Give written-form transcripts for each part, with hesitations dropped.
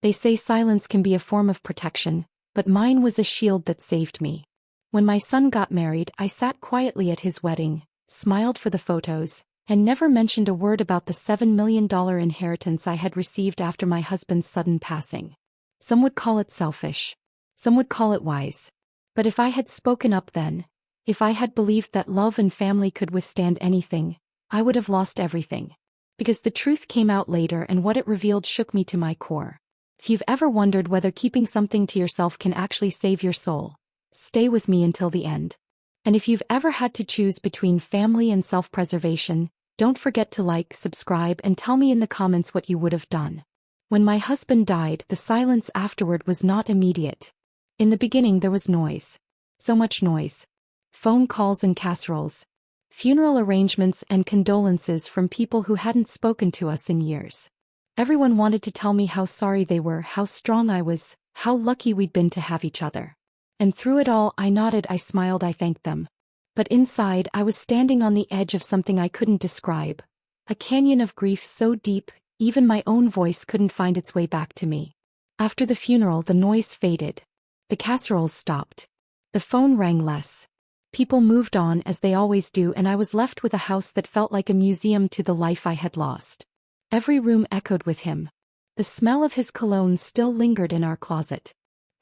They say silence can be a form of protection, but mine was a shield that saved me. When my son got married, I sat quietly at his wedding, smiled for the photos, and never mentioned a word about the $7 million inheritance I had received after my husband's sudden passing. Some would call it selfish. Some would call it wise. But if I had spoken up then, if I had believed that love and family could withstand anything, I would have lost everything. Because the truth came out later, and what it revealed shook me to my core. If you've ever wondered whether keeping something to yourself can actually save your soul, stay with me until the end. And if you've ever had to choose between family and self-preservation, don't forget to like, subscribe, and tell me in the comments what you would have done. When my husband died, the silence afterward was not immediate. In the beginning there was noise. So much noise. Phone calls and casseroles. Funeral arrangements and condolences from people who hadn't spoken to us in years. Everyone wanted to tell me how sorry they were, how strong I was, how lucky we'd been to have each other. And through it all, I nodded, I smiled, I thanked them. But inside, I was standing on the edge of something I couldn't describe. A canyon of grief so deep, even my own voice couldn't find its way back to me. After the funeral, the noise faded. The casseroles stopped. The phone rang less. People moved on as they always do, and I was left with a house that felt like a museum to the life I had lost. Every room echoed with him. The smell of his cologne still lingered in our closet.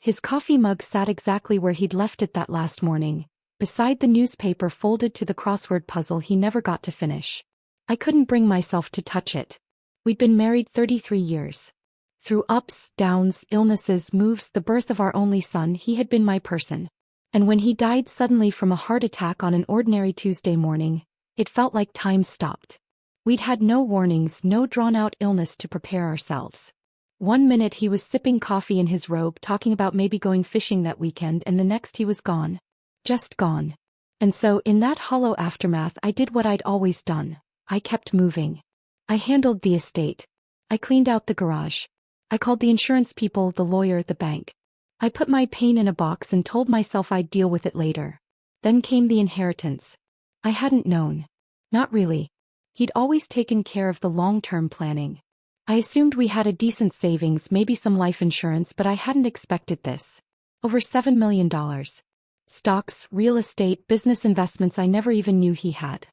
His coffee mug sat exactly where he'd left it that last morning, beside the newspaper folded to the crossword puzzle he never got to finish. I couldn't bring myself to touch it. We'd been married 33 years. Through ups, downs, illnesses, moves, the birth of our only son, he had been my person. And when he died suddenly from a heart attack on an ordinary Tuesday morning, it felt like time stopped. We'd had no warnings, no drawn-out illness to prepare ourselves. One minute he was sipping coffee in his robe talking about maybe going fishing that weekend, and the next he was gone. Just gone. And so, in that hollow aftermath, I did what I'd always done. I kept moving. I handled the estate. I cleaned out the garage. I called the insurance people, the lawyer, the bank. I put my pain in a box and told myself I'd deal with it later. Then came the inheritance. I hadn't known. Not really. He'd always taken care of the long-term planning. I assumed we had a decent savings, maybe some life insurance, but I hadn't expected this. Over $7 million. Stocks, real estate, business investments I never even knew he had.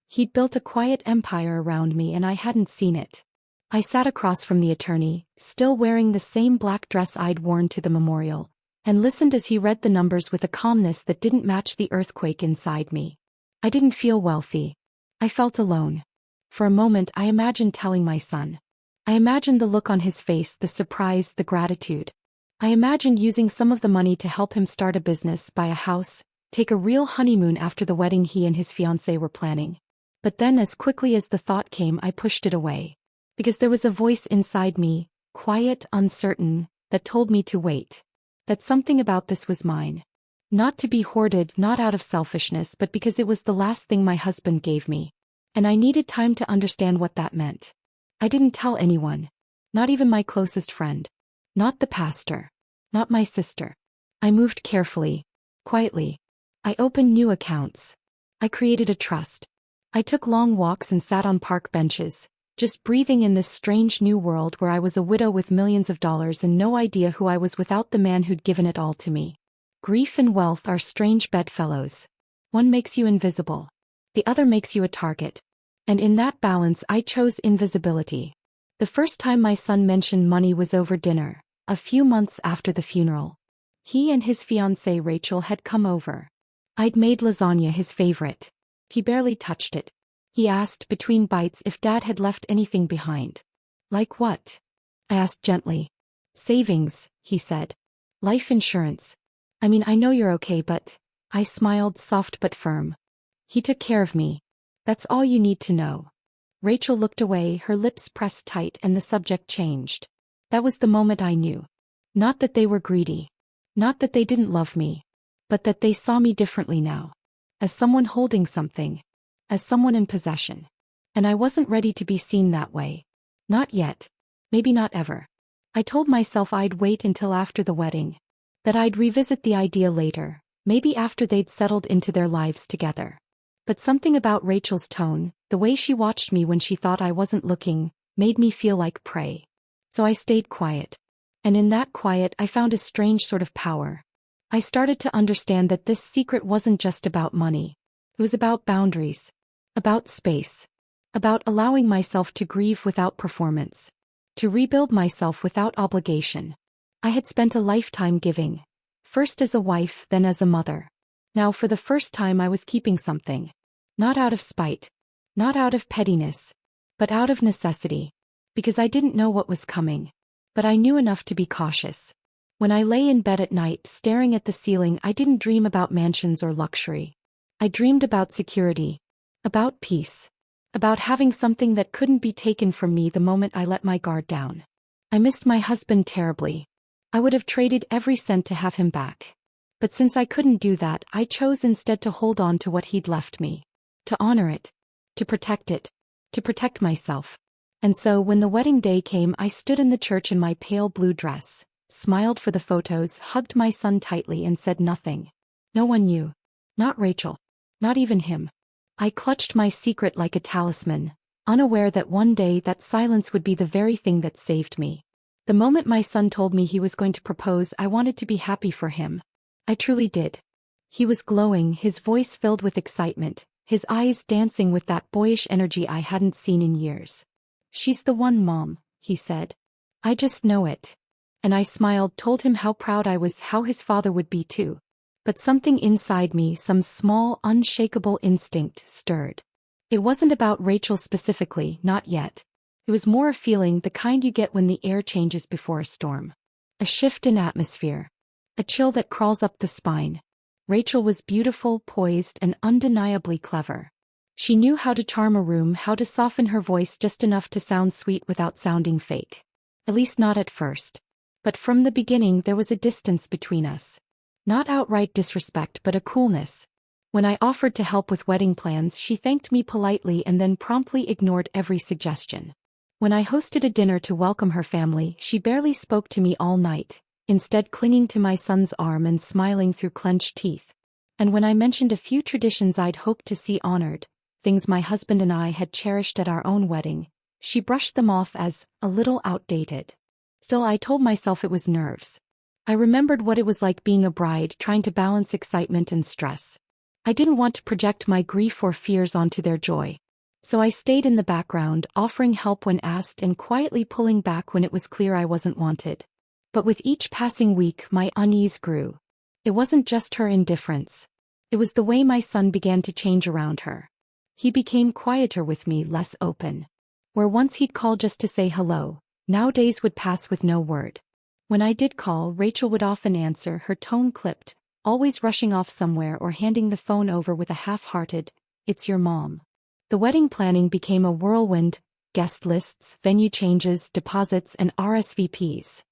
He'd built a quiet empire around me, and I hadn't seen it. I sat across from the attorney, still wearing the same black dress I'd worn to the memorial, and listened as he read the numbers with a calmness that didn't match the earthquake inside me. I didn't feel wealthy. I felt alone. For a moment I imagined telling my son. I imagined the look on his face, the surprise, the gratitude. I imagined using some of the money to help him start a business, buy a house, take a real honeymoon after the wedding he and his fiancée were planning. But then, as quickly as the thought came, I pushed it away. Because there was a voice inside me, quiet, uncertain, that told me to wait. That something about this was mine. Not to be hoarded, not out of selfishness, but because it was the last thing my husband gave me. And I needed time to understand what that meant. I didn't tell anyone. Not even my closest friend. Not the pastor. Not my sister. I moved carefully. Quietly. I opened new accounts. I created a trust. I took long walks and sat on park benches, just breathing in this strange new world where I was a widow with millions of dollars and no idea who I was without the man who'd given it all to me. Grief and wealth are strange bedfellows. One makes you invisible. The other makes you a target. And in that balance I chose invisibility. The first time my son mentioned money was over dinner, a few months after the funeral. He and his fiancée Rachel had come over. I'd made lasagna, his favorite. He barely touched it. He asked between bites if Dad had left anything behind. Like what? I asked gently. Savings, he said. Life insurance. I mean, I know you're okay, but... I smiled, soft but firm. He took care of me. That's all you need to know. Rachel looked away, her lips pressed tight, and the subject changed. That was the moment I knew. Not that they were greedy. Not that they didn't love me. But that they saw me differently now. As someone holding something. As someone in possession. And I wasn't ready to be seen that way. Not yet. Maybe not ever. I told myself I'd wait until after the wedding. That I'd revisit the idea later, maybe after they'd settled into their lives together. But something about Rachel's tone, the way she watched me when she thought I wasn't looking, made me feel like prey. So I stayed quiet. And in that quiet I found a strange sort of power. I started to understand that this secret wasn't just about money. It was about boundaries. About space. About allowing myself to grieve without performance. To rebuild myself without obligation. I had spent a lifetime giving. First as a wife, then as a mother. Now for the first time I was keeping something. Not out of spite. Not out of pettiness. But out of necessity. Because I didn't know what was coming. But I knew enough to be cautious. When I lay in bed at night staring at the ceiling, I didn't dream about mansions or luxury. I dreamed about security. About peace. About having something that couldn't be taken from me the moment I let my guard down. I missed my husband terribly. I would have traded every cent to have him back. But since I couldn't do that, I chose instead to hold on to what he'd left me. To honor it. To protect it. To protect myself. And so when the wedding day came, I stood in the church in my pale blue dress, smiled for the photos, hugged my son tightly and said nothing. No one knew. Not Rachel. Not even him. I clutched my secret like a talisman, unaware that one day that silence would be the very thing that saved me. The moment my son told me he was going to propose, I wanted to be happy for him. I truly did. He was glowing, his voice filled with excitement, his eyes dancing with that boyish energy I hadn't seen in years. "She's the one, Mom," he said. "I just know it." And I smiled, told him how proud I was, how his father would be too. But something inside me, some small, unshakable instinct, stirred. It wasn't about Rachel specifically, not yet. It was more a feeling, the kind you get when the air changes before a storm. A shift in atmosphere. A chill that crawls up the spine. Rachel was beautiful, poised, and undeniably clever. She knew how to charm a room, how to soften her voice just enough to sound sweet without sounding fake. At least not at first. But from the beginning there was a distance between us. Not outright disrespect, but a coolness. When I offered to help with wedding plans, she thanked me politely and then promptly ignored every suggestion. When I hosted a dinner to welcome her family, she barely spoke to me all night, instead clinging to my son's arm and smiling through clenched teeth. And when I mentioned a few traditions I'd hoped to see honored, things my husband and I had cherished at our own wedding, she brushed them off as a little outdated. Still, I told myself it was nerves. I remembered what it was like being a bride, trying to balance excitement and stress. I didn't want to project my grief or fears onto their joy. So I stayed in the background, offering help when asked and quietly pulling back when it was clear I wasn't wanted. But with each passing week, my unease grew. It wasn't just her indifference. It was the way my son began to change around her. He became quieter with me, less open. Where once he'd call just to say hello, now days would pass with no word. When I did call, Rachel would often answer, her tone clipped, always rushing off somewhere or handing the phone over with a half-hearted, "It's your mom." The wedding planning became a whirlwind, guest lists, venue changes, deposits, and RSVPs.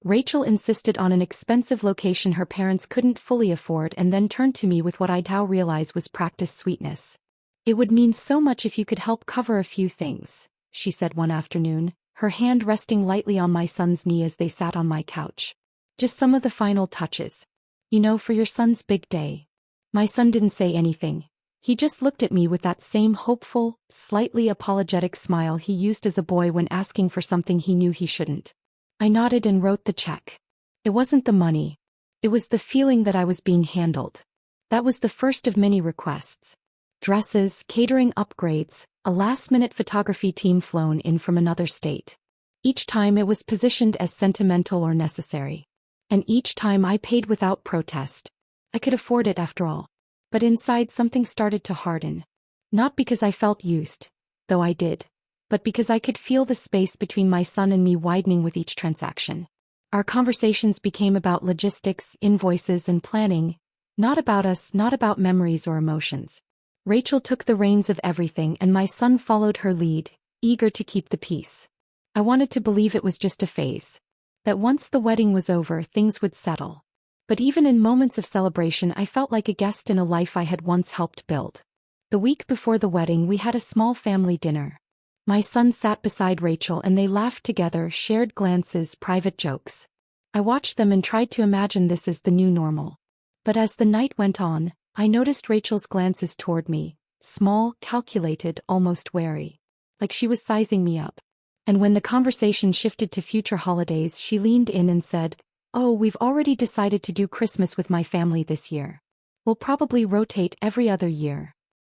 Rachel insisted on an expensive location her parents couldn't fully afford and then turned to me with what I'd now realize was practiced sweetness. "It would mean so much if you could help cover a few things," she said one afternoon, her hand resting lightly on my son's knee as they sat on my couch. "Just some of the final touches. You know, for your son's big day." My son didn't say anything. He just looked at me with that same hopeful, slightly apologetic smile he used as a boy when asking for something he knew he shouldn't. I nodded and wrote the check. It wasn't the money. It was the feeling that I was being handled. That was the first of many requests. Dresses, catering upgrades, a last-minute photography team flown in from another state. Each time it was positioned as sentimental or necessary. And each time I paid without protest. I could afford it after all. But inside something started to harden. Not because I felt used, though I did, but because I could feel the space between my son and me widening with each transaction. Our conversations became about logistics, invoices, and planning, not about us, not about memories or emotions. Rachel took the reins of everything and my son followed her lead, eager to keep the peace. I wanted to believe it was just a phase. That once the wedding was over, things would settle. But even in moments of celebration, I felt like a guest in a life I had once helped build. The week before the wedding, we had a small family dinner. My son sat beside Rachel and they laughed together, shared glances, private jokes. I watched them and tried to imagine this as the new normal. But as the night went on, I noticed Rachel's glances toward me, small, calculated, almost wary. Like she was sizing me up. And when the conversation shifted to future holidays, she leaned in and said, "Oh, we've already decided to do Christmas with my family this year. We'll probably rotate every other year."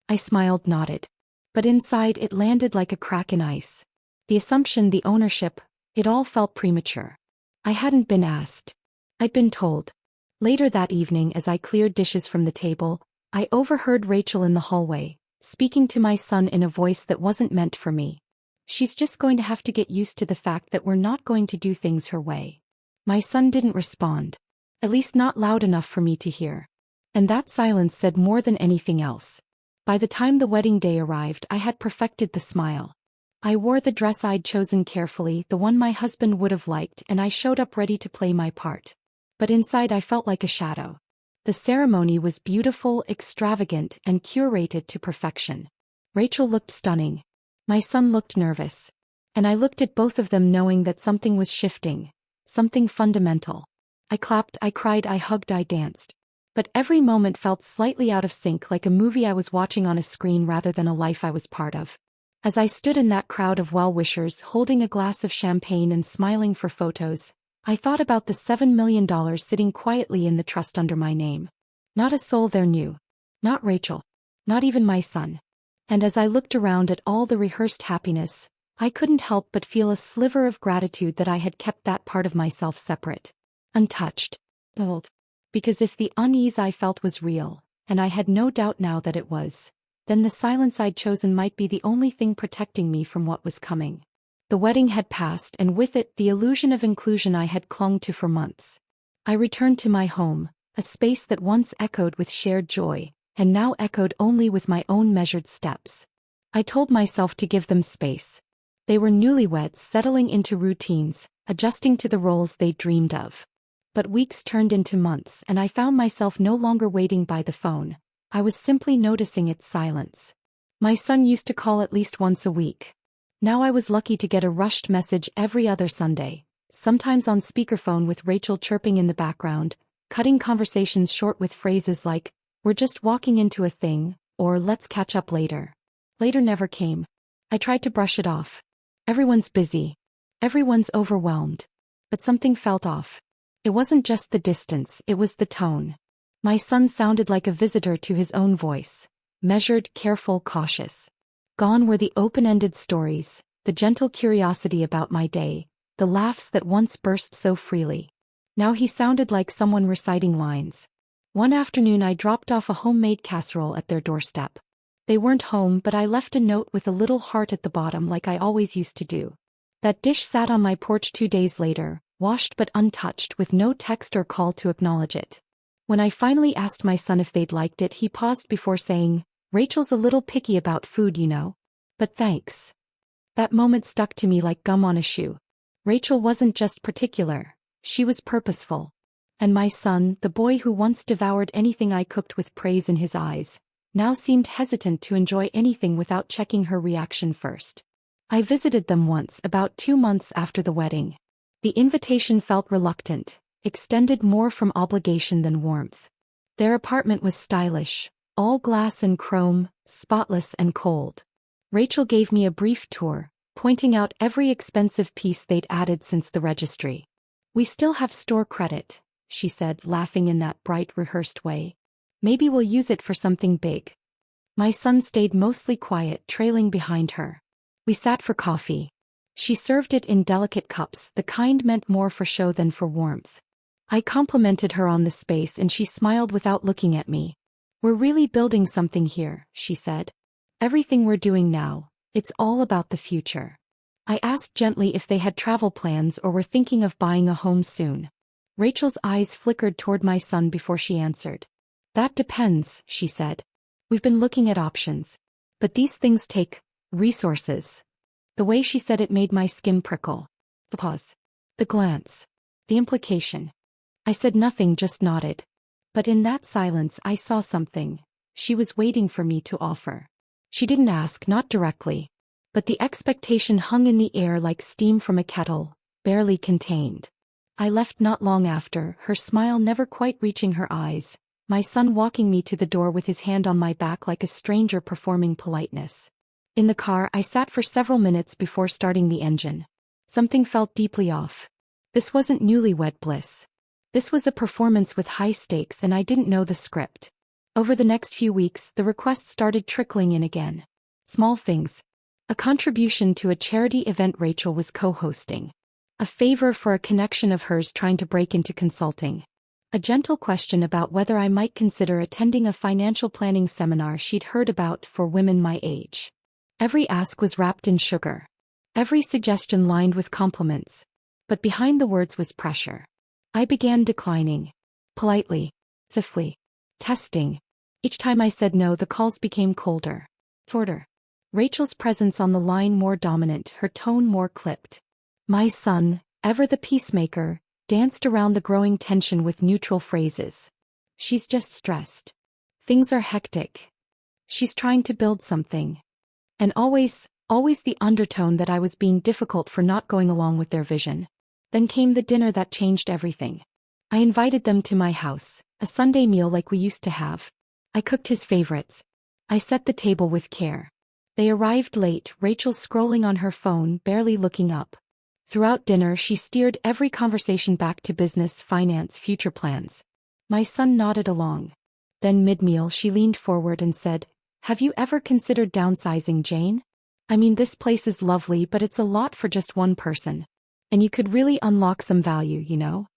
I smiled, nodded. But inside it landed like a crack in ice. The assumption, the ownership, it all felt premature. I hadn't been asked. I'd been told. Later that evening, as I cleared dishes from the table, I overheard Rachel in the hallway, speaking to my son in a voice that wasn't meant for me. "She's just going to have to get used to the fact that we're not going to do things her way." My son didn't respond. At least not loud enough for me to hear. And that silence said more than anything else. By the time the wedding day arrived, I had perfected the smile. I wore the dress I'd chosen carefully, the one my husband would have liked, and I showed up ready to play my part. But inside I felt like a shadow. The ceremony was beautiful, extravagant, and curated to perfection. Rachel looked stunning. My son looked nervous. And I looked at both of them knowing that something was shifting. Something fundamental. I clapped, I cried, I hugged, I danced. But every moment felt slightly out of sync, like a movie I was watching on a screen rather than a life I was part of. As I stood in that crowd of well-wishers, holding a glass of champagne and smiling for photos, I thought about the $7 million sitting quietly in the trust under my name. Not a soul there knew. Not Rachel. Not even my son. And as I looked around at all the rehearsed happiness, I couldn't help but feel a sliver of gratitude that I had kept that part of myself separate. Untouched. Because if the unease I felt was real, and I had no doubt now that it was, then the silence I'd chosen might be the only thing protecting me from what was coming. The wedding had passed, and with it the illusion of inclusion I had clung to for months. I returned to my home, a space that once echoed with shared joy, and now echoed only with my own measured steps. I told myself to give them space. They were newlyweds settling into routines, adjusting to the roles they dreamed of. But weeks turned into months, and I found myself no longer waiting by the phone. I was simply noticing its silence. My son used to call at least once a week. Now I was lucky to get a rushed message every other Sunday, sometimes on speakerphone with Rachel chirping in the background, cutting conversations short with phrases like, "We're just walking into a thing," or "Let's catch up later." Later never came. I tried to brush it off. Everyone's busy. Everyone's overwhelmed. But something felt off. It wasn't just the distance, it was the tone. My son sounded like a visitor to his own voice. Measured, careful, cautious. Gone were the open-ended stories, the gentle curiosity about my day, the laughs that once burst so freely. Now he sounded like someone reciting lines. One afternoon I dropped off a homemade casserole at their doorstep. They weren't home, but I left a note with a little heart at the bottom like I always used to do. That dish sat on my porch 2 days later, washed but untouched, with no text or call to acknowledge it. When I finally asked my son if they'd liked it, he paused before saying, "Rachel's a little picky about food, you know. But thanks." That moment stuck to me like gum on a shoe. Rachel wasn't just particular, she was purposeful. And my son, the boy who once devoured anything I cooked with praise in his eyes, now seemed hesitant to enjoy anything without checking her reaction first. I visited them once, about 2 months after the wedding. The invitation felt reluctant, extended more from obligation than warmth. Their apartment was stylish, all glass and chrome, spotless and cold. Rachel gave me a brief tour, pointing out every expensive piece they'd added since the registry. "We still have store credit," she said, laughing in that bright, rehearsed way. "Maybe we'll use it for something big." My son stayed mostly quiet, trailing behind her. We sat for coffee. She served it in delicate cups, the kind meant more for show than for warmth. I complimented her on the space and she smiled without looking at me. "We're really building something here," she said. "Everything we're doing now, it's all about the future." I asked gently if they had travel plans or were thinking of buying a home soon. Rachel's eyes flickered toward my son before she answered. "That depends," she said. "We've been looking at options. But these things take resources." The way she said it made my skin prickle. The pause. The glance. The implication. I said nothing, just nodded. But in that silence I saw something. She was waiting for me to offer. She didn't ask, not directly. But the expectation hung in the air like steam from a kettle, barely contained. I left not long after, her smile never quite reaching her eyes, my son walking me to the door with his hand on my back like a stranger performing politeness. In the car, I sat for several minutes before starting the engine. Something felt deeply off. This wasn't newlywed bliss. This was a performance with high stakes, and I didn't know the script. Over the next few weeks, the requests started trickling in again. Small things. A contribution to a charity event Rachel was co-hosting. A favor for a connection of hers trying to break into consulting. A gentle question about whether I might consider attending a financial planning seminar she'd heard about for women my age. Every ask was wrapped in sugar. Every suggestion lined with compliments. But behind the words was pressure. I began declining. Politely. Stiffly. Testing. Each time I said no, the calls became colder. Shorter. Rachel's presence on the line more dominant, her tone more clipped. My son, ever the peacemaker, danced around the growing tension with neutral phrases. She's just stressed. Things are hectic. She's trying to build something. And always the undertone that I was being difficult for not going along with their vision. Then came the dinner that changed everything. I invited them to my house, a Sunday meal like we used to have. I cooked his favorites. I set the table with care. They arrived late, Rachel scrolling on her phone, barely looking up. Throughout dinner, she steered every conversation back to business, finance, future plans. My son nodded along. Then mid-meal, she leaned forward and said, "Have you ever considered downsizing, Jane? I mean, this place is lovely, but it's a lot for just one person. And you could really unlock some value, you know?"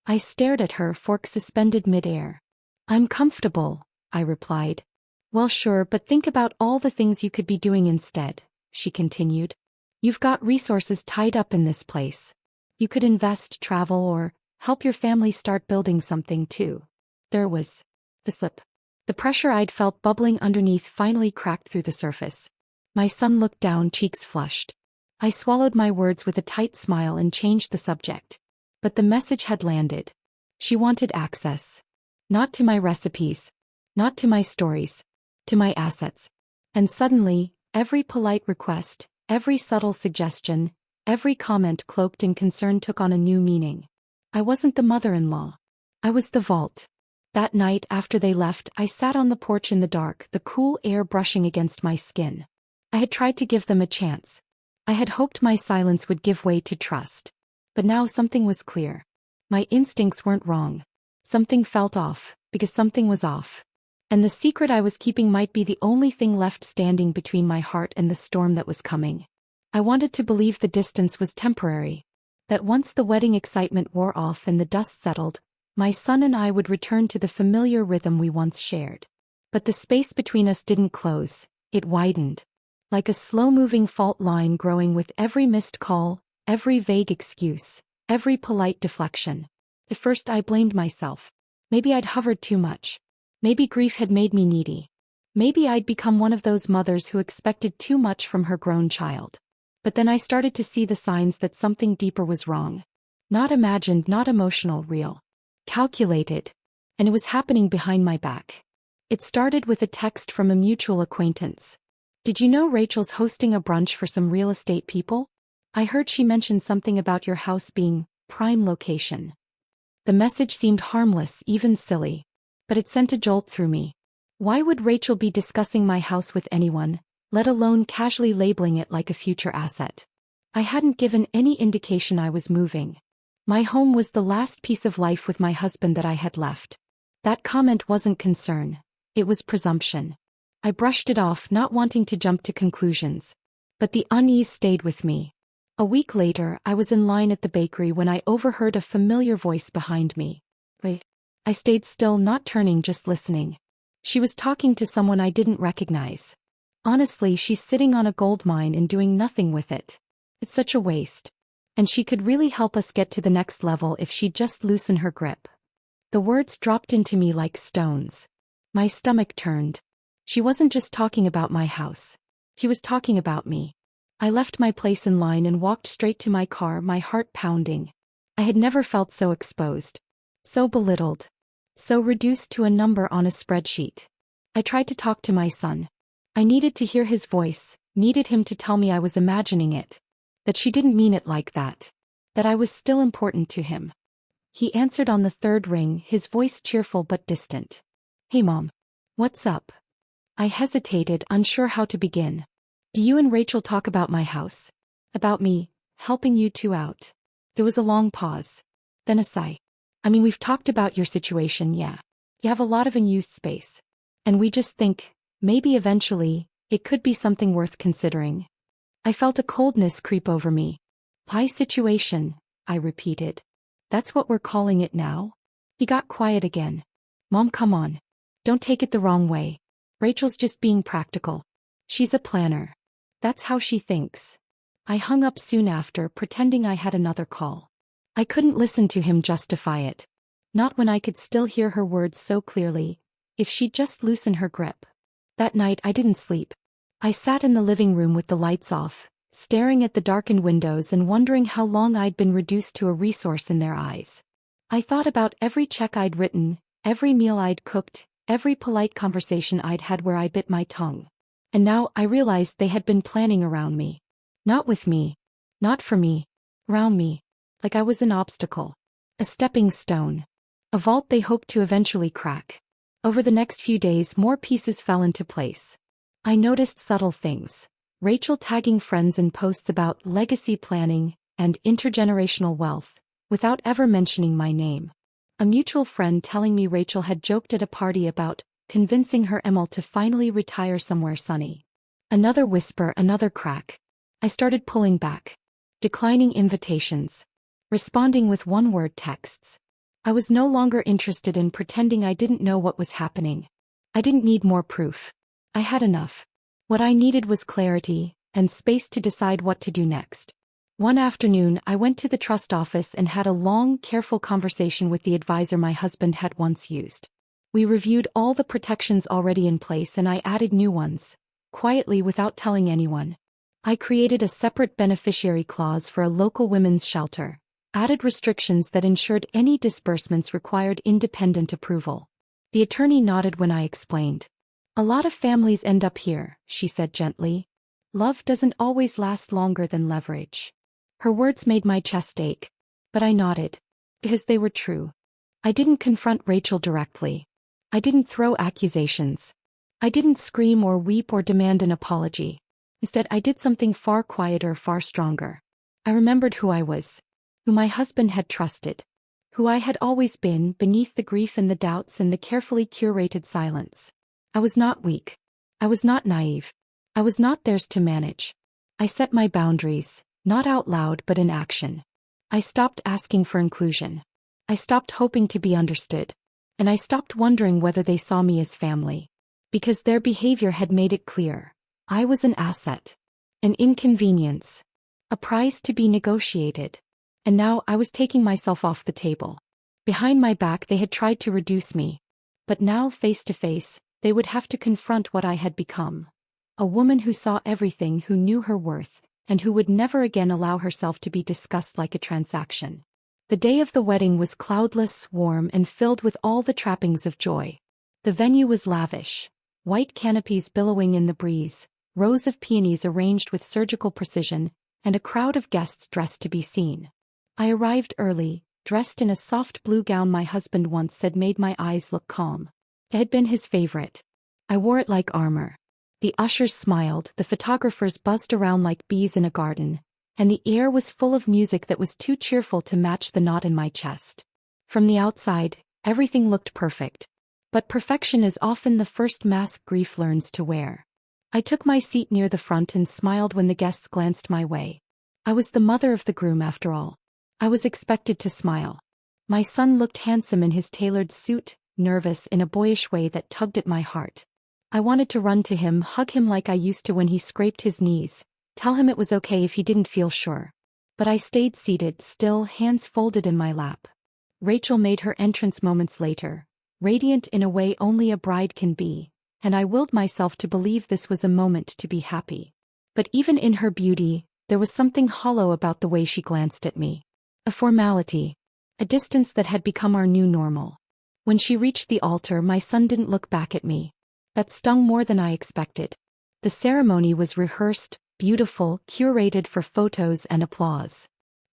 I stared at her, fork suspended mid-air. "I'm comfortable," I replied. "Well, sure, but think about all the things you could be doing instead," she continued. "You've got resources tied up in this place. You could invest, travel, or help your family start building something too." There was the slip. The pressure I'd felt bubbling underneath finally cracked through the surface. My son looked down, cheeks flushed. I swallowed my words with a tight smile and changed the subject. But the message had landed. She wanted access. Not to my recipes. Not to my stories. To my assets. And suddenly, every polite request, every subtle suggestion, every comment cloaked in concern took on a new meaning. I wasn't the mother-in-law. I was the vault. That night after they left, I sat on the porch in the dark, the cool air brushing against my skin. I had tried to give them a chance. I had hoped my silence would give way to trust. But now something was clear. My instincts weren't wrong. Something felt off, because something was off. And the secret I was keeping might be the only thing left standing between my heart and the storm that was coming. I wanted to believe the distance was temporary. That once the wedding excitement wore off and the dust settled, my son and I would return to the familiar rhythm we once shared. But the space between us didn't close, it widened. Like a slow-moving fault line growing with every missed call, every vague excuse, every polite deflection. At first I blamed myself. Maybe I'd hovered too much. Maybe grief had made me needy. Maybe I'd become one of those mothers who expected too much from her grown child. But then I started to see the signs that something deeper was wrong. Not imagined, not emotional, real. Calculated. And it was happening behind my back. It started with a text from a mutual acquaintance. "Did you know Rachel's hosting a brunch for some real estate people? I heard she mentioned something about your house being prime location." The message seemed harmless, even silly. But it sent a jolt through me. Why would Rachel be discussing my house with anyone, let alone casually labeling it like a future asset? I hadn't given any indication I was moving. My home was the last piece of life with my husband that I had left. That comment wasn't concern. It was presumption. I brushed it off, not wanting to jump to conclusions. But the unease stayed with me. A week later, I was in line at the bakery when I overheard a familiar voice behind me. "Wait." I stayed still, not turning, just listening. She was talking to someone I didn't recognize. Honestly, she's sitting on a gold mine and doing nothing with it. It's such a waste. And she could really help us get to the next level if she'd just loosen her grip. The words dropped into me like stones. My stomach turned. She wasn't just talking about my house. She was talking about me. I left my place in line and walked straight to my car, my heart pounding. I had never felt so exposed. So belittled. So reduced to a number on a spreadsheet. I tried to talk to my son. I needed to hear his voice, needed him to tell me I was imagining it. That she didn't mean it like that. That I was still important to him. He answered on the third ring, his voice cheerful but distant. "Hey Mom. What's up?" I hesitated, unsure how to begin. Do you and Rachel talk about my house? About me, helping you two out? There was a long pause. Then a sigh. I mean, we've talked about your situation, yeah. You have a lot of unused space. And we just think, maybe eventually, it could be something worth considering. I felt a coldness creep over me. Pie situation, I repeated. That's what we're calling it now? He got quiet again. Mom, come on. Don't take it the wrong way. Rachel's just being practical. She's a planner. That's how she thinks. I hung up soon after, pretending I had another call. I couldn't listen to him justify it. Not when I could still hear her words so clearly. If she'd just loosen her grip. That night I didn't sleep. I sat in the living room with the lights off, staring at the darkened windows and wondering how long I'd been reduced to a resource in their eyes. I thought about every check I'd written, every meal I'd cooked, every polite conversation I'd had where I bit my tongue. And now I realized they had been planning around me. Not with me. Not for me. Around me. Like I was an obstacle. A stepping stone. A vault they hoped to eventually crack. Over the next few days more pieces fell into place. I noticed subtle things. Rachel tagging friends in posts about legacy planning and intergenerational wealth, without ever mentioning my name. A mutual friend telling me Rachel had joked at a party about convincing her Emil to finally retire somewhere sunny. Another whisper, another crack. I started pulling back. Declining invitations. Responding with one-word texts. I was no longer interested in pretending I didn't know what was happening. I didn't need more proof. I had enough. What I needed was clarity and space to decide what to do next. One afternoon I went to the trust office and had a long, careful conversation with the advisor my husband had once used. We reviewed all the protections already in place and I added new ones, quietly without telling anyone. I created a separate beneficiary clause for a local women's shelter, added restrictions that ensured any disbursements required independent approval. The attorney nodded when I explained. A lot of families end up here, she said gently. Love doesn't always last longer than leverage. Her words made my chest ache. But I nodded. Because they were true. I didn't confront Rachel directly. I didn't throw accusations. I didn't scream or weep or demand an apology. Instead, I did something far quieter, far stronger. I remembered who I was. Who my husband had trusted. Who I had always been beneath the grief and the doubts and the carefully curated silence. I was not weak. I was not naive. I was not theirs to manage. I set my boundaries, not out loud but in action. I stopped asking for inclusion. I stopped hoping to be understood. And I stopped wondering whether they saw me as family. Because their behavior had made it clear. I was an asset. An inconvenience. A price to be negotiated. And now I was taking myself off the table. Behind my back they had tried to reduce me. But now, face to face, they would have to confront what I had become. A woman who saw everything, who knew her worth, and who would never again allow herself to be discussed like a transaction. The day of the wedding was cloudless, warm, and filled with all the trappings of joy. The venue was lavish. White canopies billowing in the breeze, rows of peonies arranged with surgical precision, and a crowd of guests dressed to be seen. I arrived early, dressed in a soft blue gown my husband once said made my eyes look calm. It had been his favorite. I wore it like armor. The ushers smiled, the photographers buzzed around like bees in a garden, and the air was full of music that was too cheerful to match the knot in my chest. From the outside, everything looked perfect. But perfection is often the first mask grief learns to wear. I took my seat near the front and smiled when the guests glanced my way. I was the mother of the groom after all. I was expected to smile. My son looked handsome in his tailored suit, nervous in a boyish way that tugged at my heart. I wanted to run to him, hug him like I used to when he scraped his knees, tell him it was okay if he didn't feel sure. But I stayed seated, still, hands folded in my lap. Rachel made her entrance moments later, radiant in a way only a bride can be, and I willed myself to believe this was a moment to be happy. But even in her beauty, there was something hollow about the way she glanced at me. A formality. A distance that had become our new normal. When she reached the altar, my son didn't look back at me. That stung more than I expected. The ceremony was rehearsed, beautiful, curated for photos and applause.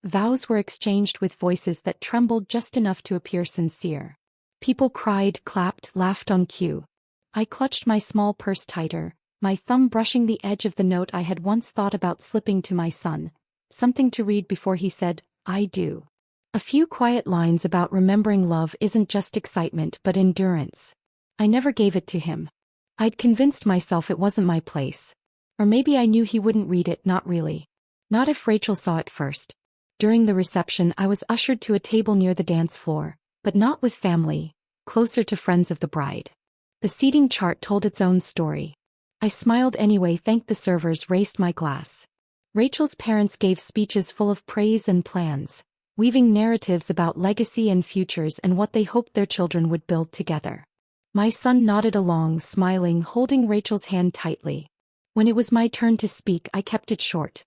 Vows were exchanged with voices that trembled just enough to appear sincere. People cried, clapped, laughed on cue. I clutched my small purse tighter, my thumb brushing the edge of the note I had once thought about slipping to my son, something to read before he said, "I do." A few quiet lines about remembering love isn't just excitement but endurance. I never gave it to him. I'd convinced myself it wasn't my place. Or maybe I knew he wouldn't read it, not really. Not if Rachel saw it first. During the reception I was ushered to a table near the dance floor, but not with family, closer to friends of the bride. The seating chart told its own story. I smiled anyway, thanked the servers, raised my glass. Rachel's parents gave speeches full of praise and plans, weaving narratives about legacy and futures and what they hoped their children would build together. My son nodded along, smiling, holding Rachel's hand tightly. When it was my turn to speak, I kept it short.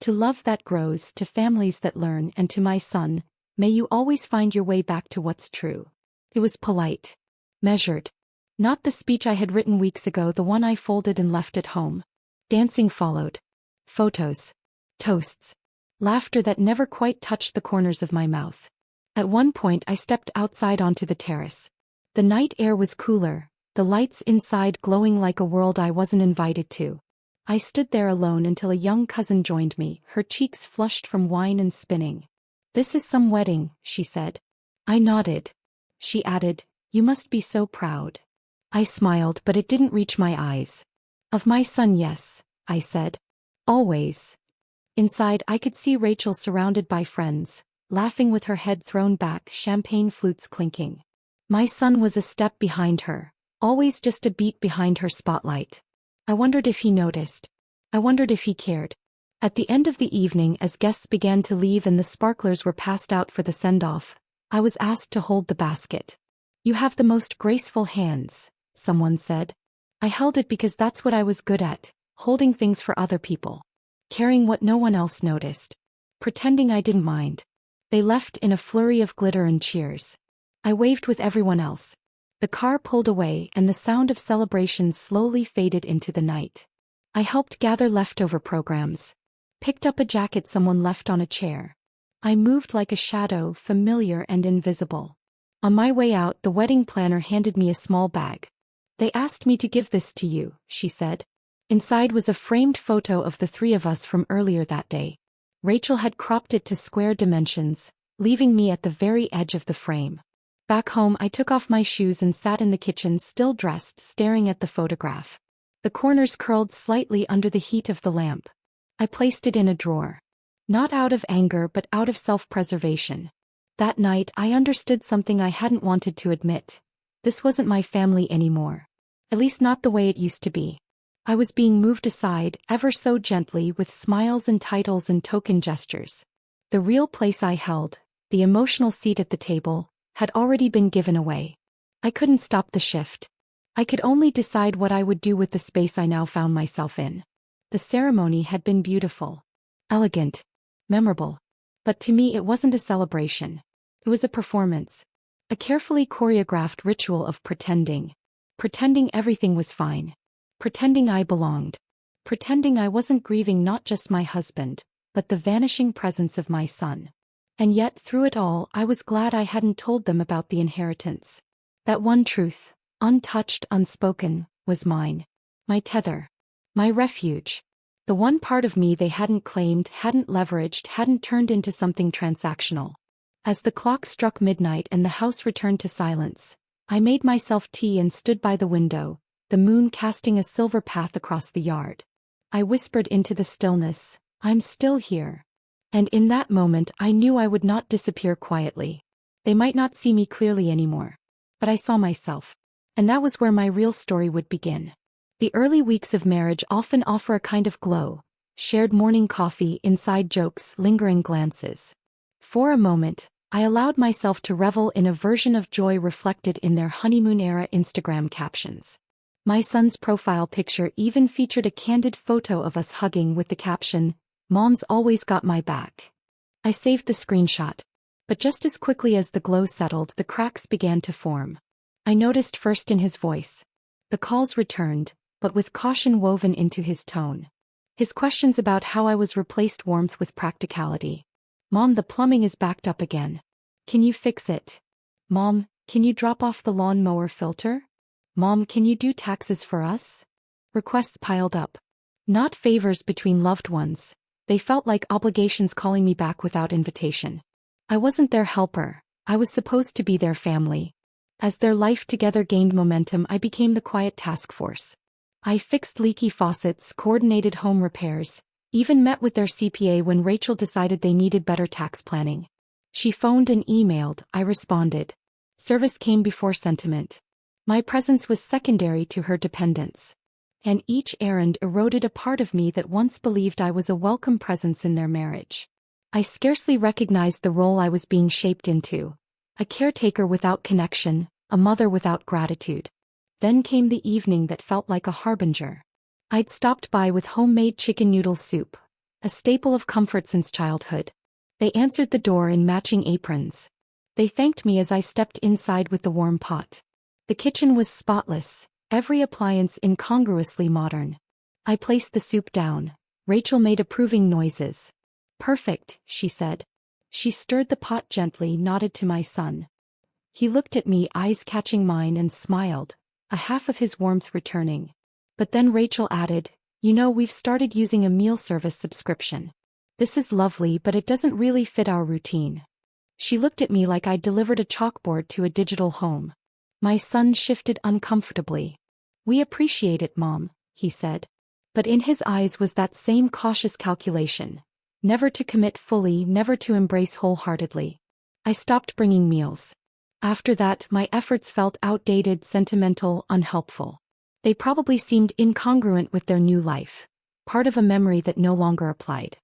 To love that grows, to families that learn, and to my son, may you always find your way back to what's true. It was polite. Measured. Not the speech I had written weeks ago, the one I folded and left at home. Dancing followed. Photos. Toasts. Laughter that never quite touched the corners of my mouth. At one point I stepped outside onto the terrace. The night air was cooler, the lights inside glowing like a world I wasn't invited to. I stood there alone until a young cousin joined me, her cheeks flushed from wine and spinning. "This is some wedding," she said. I nodded. She added, "You must be so proud." I smiled, but it didn't reach my eyes. "Of my son, yes," I said. "Always." Inside I could see Rachel surrounded by friends, laughing with her head thrown back, champagne flutes clinking. My son was a step behind her, always just a beat behind her spotlight. I wondered if he noticed. I wondered if he cared. At the end of the evening, as guests began to leave and the sparklers were passed out for the send-off, I was asked to hold the basket. "You have the most graceful hands," someone said. I held it because that's what I was good at, holding things for other people. Carrying what no one else noticed. Pretending I didn't mind. They left in a flurry of glitter and cheers. I waved with everyone else. The car pulled away and the sound of celebrations slowly faded into the night. I helped gather leftover programs. Picked up a jacket someone left on a chair. I moved like a shadow, familiar and invisible. On my way out, the wedding planner handed me a small bag. "They asked me to give this to you," she said. Inside was a framed photo of the three of us from earlier that day. Rachel had cropped it to square dimensions, leaving me at the very edge of the frame. Back home, I took off my shoes and sat in the kitchen, still dressed, staring at the photograph. The corners curled slightly under the heat of the lamp. I placed it in a drawer. Not out of anger but out of self-preservation. That night I understood something I hadn't wanted to admit. This wasn't my family anymore. At least not the way it used to be. I was being moved aside, ever so gently, with smiles and titles and token gestures. The real place I held, the emotional seat at the table, had already been given away. I couldn't stop the shift. I could only decide what I would do with the space I now found myself in. The ceremony had been beautiful. Elegant. Memorable. But to me it wasn't a celebration. It was a performance. A carefully choreographed ritual of pretending. Pretending everything was fine. Pretending I belonged. Pretending I wasn't grieving not just my husband, but the vanishing presence of my son. And yet through it all I was glad I hadn't told them about the inheritance. That one truth, untouched, unspoken, was mine. My tether. My refuge. The one part of me they hadn't claimed, hadn't leveraged, hadn't turned into something transactional. As the clock struck midnight and the house returned to silence, I made myself tea and stood by the window, the moon casting a silver path across the yard. I whispered into the stillness, "I'm still here." And in that moment I knew I would not disappear quietly. They might not see me clearly anymore. But I saw myself. And that was where my real story would begin. The early weeks of marriage often offer a kind of glow. Shared morning coffee, inside jokes, lingering glances. For a moment, I allowed myself to revel in a version of joy reflected in their honeymoon-era Instagram captions. My son's profile picture even featured a candid photo of us hugging with the caption, "Mom's always got my back." I saved the screenshot. But just as quickly as the glow settled, the cracks began to form. I noticed first in his voice. The calls returned, but with caution woven into his tone. His questions about how I was replaced warmth with practicality. "Mom, the plumbing is backed up again. Can you fix it? Mom, can you drop off the lawn mower filter? Mom, can you do taxes for us?" Requests piled up. Not favors between loved ones. They felt like obligations calling me back without invitation. I wasn't their helper. I was supposed to be their family. As their life together gained momentum, I became the quiet task force. I fixed leaky faucets, coordinated home repairs, even met with their CPA when Rachel decided they needed better tax planning. She phoned and emailed, I responded. Service came before sentiment. My presence was secondary to her dependence. And each errand eroded a part of me that once believed I was a welcome presence in their marriage. I scarcely recognized the role I was being shaped into. A caretaker without connection, a mother without gratitude. Then came the evening that felt like a harbinger. I'd stopped by with homemade chicken noodle soup, a staple of comfort since childhood. They answered the door in matching aprons. They thanked me as I stepped inside with the warm pot. The kitchen was spotless, every appliance incongruously modern. I placed the soup down. Rachel made approving noises. Perfect, she said. She stirred the pot gently, nodded to my son. He looked at me, eyes catching mine, and smiled, a half of his warmth returning. But then Rachel added, "You know, we've started using a meal service subscription. This is lovely, but it doesn't really fit our routine." She looked at me like I'd delivered a chalkboard to a digital home. My son shifted uncomfortably. "We appreciate it, Mom," he said. But in his eyes was that same cautious calculation. Never to commit fully, never to embrace wholeheartedly. I stopped bringing meals. After that, my efforts felt outdated, sentimental, unhelpful. They probably seemed incongruent with their new life, part of a memory that no longer applied.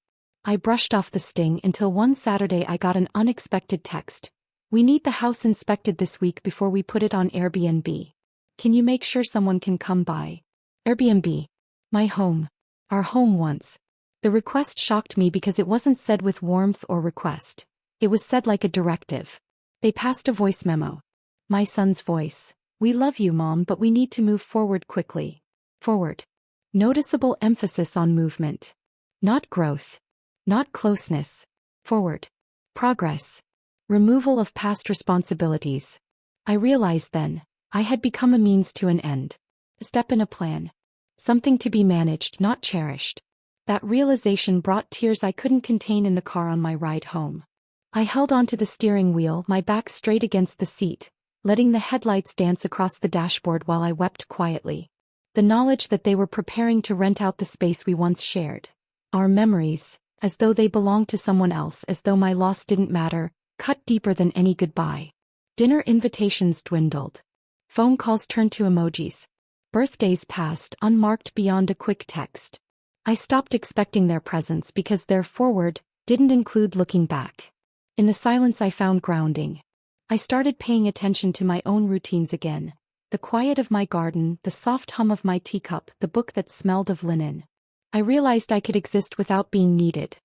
I brushed off the sting until one Saturday I got an unexpected text. "We need the house inspected this week before we put it on Airbnb. Can you make sure someone can come by?" Airbnb. My home. Our home once. The request shocked me because it wasn't said with warmth or request. It was said like a directive. They passed a voice memo. My son's voice. "We love you, Mom, but we need to move forward quickly." Forward. Noticeable emphasis on movement. Not growth. Not closeness. Forward. Progress. Removal of past responsibilities. I realized then, I had become a means to an end. A step in a plan. Something to be managed, not cherished. That realization brought tears I couldn't contain in the car on my ride home. I held onto the steering wheel, my back straight against the seat, letting the headlights dance across the dashboard while I wept quietly. The knowledge that they were preparing to rent out the space we once shared. Our memories, as though they belonged to someone else, as though my loss didn't matter, cut deeper than any goodbye. Dinner invitations dwindled. Phone calls turned to emojis. Birthdays passed, unmarked beyond a quick text. I stopped expecting their presence because their forward didn't include looking back. In the silence I found grounding. I started paying attention to my own routines again. The quiet of my garden, the soft hum of my teacup, the book that smelled of linen. I realized I could exist without being needed.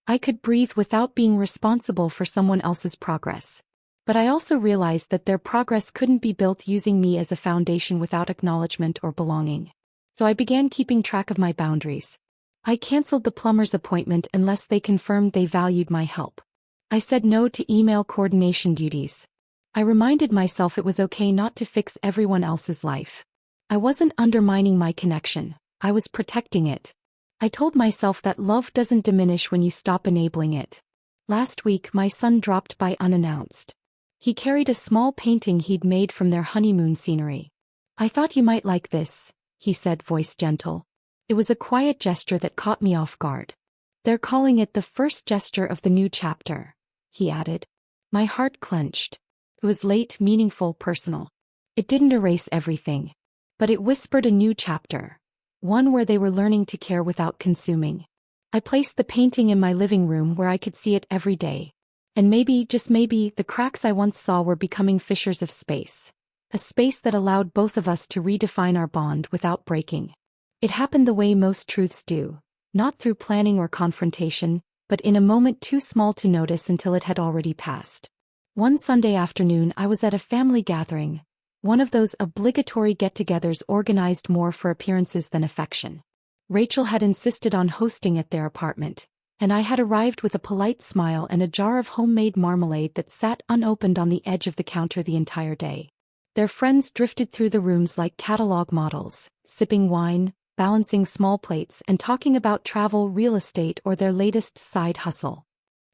I could breathe without being responsible for someone else's progress. But I also realized that their progress couldn't be built using me as a foundation without acknowledgement or belonging. So I began keeping track of my boundaries. I canceled the plumber's appointment unless they confirmed they valued my help. I said no to email coordination duties. I reminded myself it was okay not to fix everyone else's life. I wasn't undermining my connection, I was protecting it. I told myself that love doesn't diminish when you stop enabling it. Last week my son dropped by unannounced. He carried a small painting he'd made from their honeymoon scenery. "I thought you might like this," he said, voice gentle. It was a quiet gesture that caught me off guard. "They're calling it the first gesture of the new chapter," he added. My heart clenched. It was late, meaningful, personal. It didn't erase everything. But it whispered a new chapter. One where they were learning to care without consuming. I placed the painting in my living room where I could see it every day. And maybe, just maybe, the cracks I once saw were becoming fissures of space. A space that allowed both of us to redefine our bond without breaking. It happened the way most truths do, not through planning or confrontation, but in a moment too small to notice until it had already passed. One Sunday afternoon I was at a family gathering, one of those obligatory get-togethers organized more for appearances than affection. Rachel had insisted on hosting at their apartment, and I had arrived with a polite smile and a jar of homemade marmalade that sat unopened on the edge of the counter the entire day. Their friends drifted through the rooms like catalog models, sipping wine, balancing small plates and talking about travel, real estate, or their latest side hustle.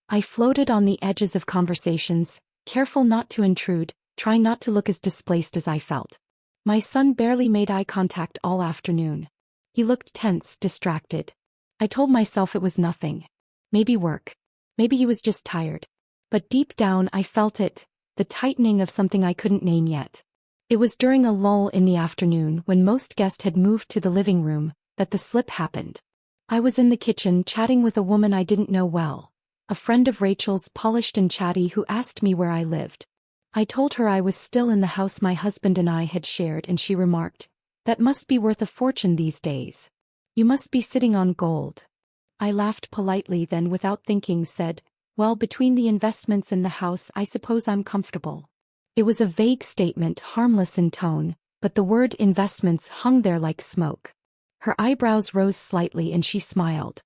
I floated on the edges of conversations, careful not to intrude, trying not to look as displaced as I felt. My son barely made eye contact all afternoon. He looked tense, distracted. I told myself it was nothing. Maybe work. Maybe he was just tired. But deep down I felt it, the tightening of something I couldn't name yet. It was during a lull in the afternoon when most guests had moved to the living room that the slip happened. I was in the kitchen chatting with a woman I didn't know well, a friend of Rachel's, polished and chatty, who asked me where I lived. I told her I was still in the house my husband and I had shared, and she remarked, "That must be worth a fortune these days. You must be sitting on gold." I laughed politely, then without thinking said, "Well, between the investments and the house, I suppose I'm comfortable." It was a vague statement, harmless in tone, but the word investments hung there like smoke. Her eyebrows rose slightly and she smiled.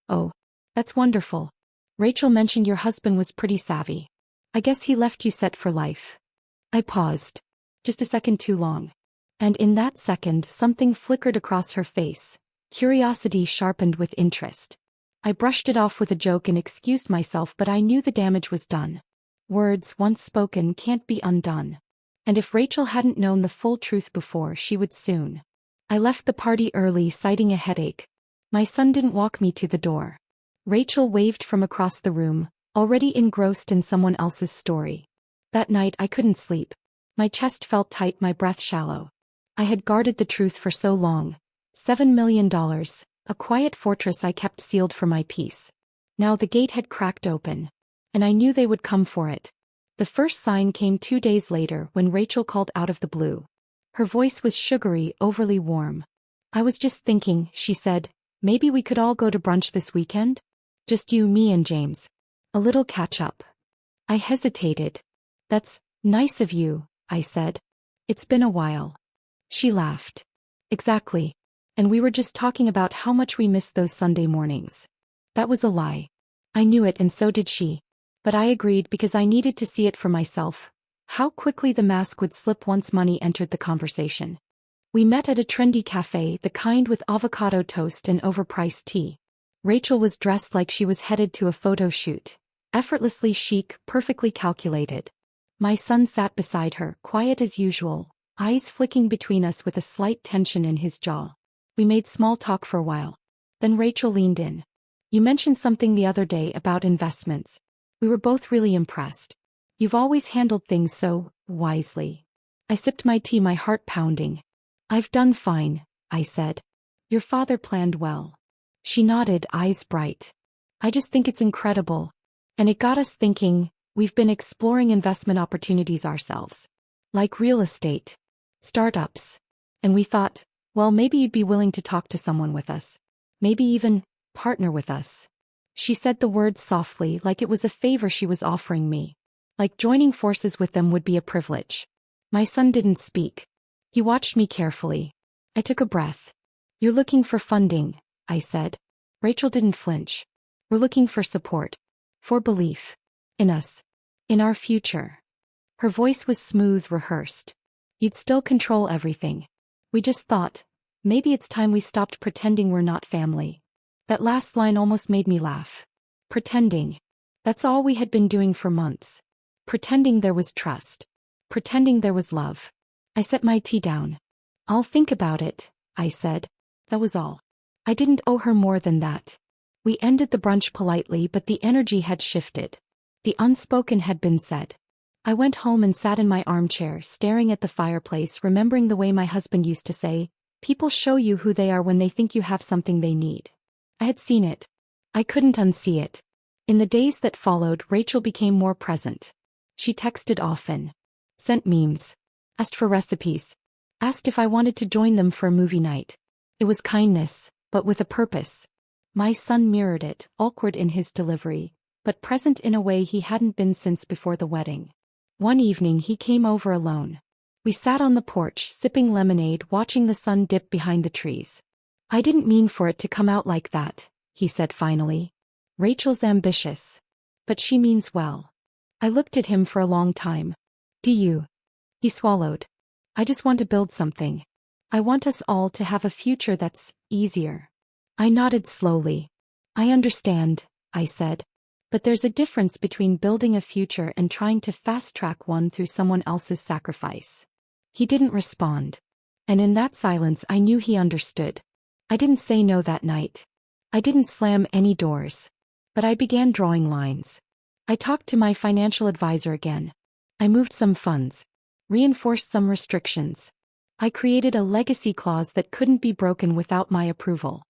"Oh, that's wonderful. Rachel mentioned your husband was pretty savvy. I guess he left you set for life." I paused. Just a second too long. And in that second something flickered across her face, curiosity sharpened with interest. I brushed it off with a joke and excused myself, but I knew the damage was done. Words once spoken can't be undone. And if Rachel hadn't known the full truth before, she would soon. I left the party early, citing a headache. My son didn't walk me to the door. Rachel waved from across the room, already engrossed in someone else's story. That night I couldn't sleep. My chest felt tight, my breath shallow. I had guarded the truth for so long. $7 million, a quiet fortress I kept sealed for my peace. Now the gate had cracked open. And I knew they would come for it. The first sign came 2 days later when Rachel called out of the blue. Her voice was sugary, overly warm. "I was just thinking," she said, "maybe we could all go to brunch this weekend? Just you, me, and James. A little catch-up." I hesitated. "That's nice of you," I said. "It's been a while." She laughed. "Exactly. And we were just talking about how much we missed those Sunday mornings." That was a lie. I knew it, and so did she. But I agreed because I needed to see it for myself. How quickly the mask would slip once money entered the conversation. We met at a trendy cafe, the kind with avocado toast and overpriced tea. Rachel was dressed like she was headed to a photo shoot. Effortlessly chic, perfectly calculated. My son sat beside her, quiet as usual, eyes flicking between us with a slight tension in his jaw. We made small talk for a while. Then Rachel leaned in. "You mentioned something the other day about investments. We were both really impressed. You've always handled things so wisely." I sipped my tea, my heart pounding. "I've done fine," I said. "Your father planned well." She nodded, eyes bright. "I just think it's incredible. And it got us thinking. We've been exploring investment opportunities ourselves. Like real estate. Startups. And we thought, well, maybe you'd be willing to talk to someone with us. Maybe even partner with us." She said the words softly, like it was a favor she was offering me. Like joining forces with them would be a privilege. My son didn't speak. He watched me carefully. I took a breath. "You're looking for funding," I said. Rachel didn't flinch. "We're looking for support. For belief. In us. In our future." Her voice was smooth, rehearsed. "You'd still control everything. We just thought, maybe it's time we stopped pretending we're not family." That last line almost made me laugh. Pretending. That's all we had been doing for months. Pretending there was trust. Pretending there was love. I set my tea down. "I'll think about it," I said. That was all. I didn't owe her more than that. We ended the brunch politely, but the energy had shifted. The unspoken had been said. I went home and sat in my armchair, staring at the fireplace, remembering the way my husband used to say, "People show you who they are when they think you have something they need." I had seen it. I couldn't unsee it. In the days that followed, Rachel became more present. She texted often. Sent memes. Asked for recipes. Asked if I wanted to join them for a movie night. It was kindness, but with a purpose. My son mirrored it, awkward in his delivery, but present in a way he hadn't been since before the wedding. One evening he came over alone. We sat on the porch, sipping lemonade, watching the sun dip behind the trees. "I didn't mean for it to come out like that," he said finally. "Rachel's ambitious. But she means well." I looked at him for a long time. "Do you?" He swallowed. "I just want to build something. I want us all to have a future that's easier. I nodded slowly. I understand, I said. But there's a difference between building a future and trying to fast-track one through someone else's sacrifice. He didn't respond. And in that silence I knew he understood. I didn't say no that night. I didn't slam any doors. But I began drawing lines. I talked to my financial advisor again. I moved some funds. Reinforced some restrictions. I created a legacy clause that couldn't be broken without my approval.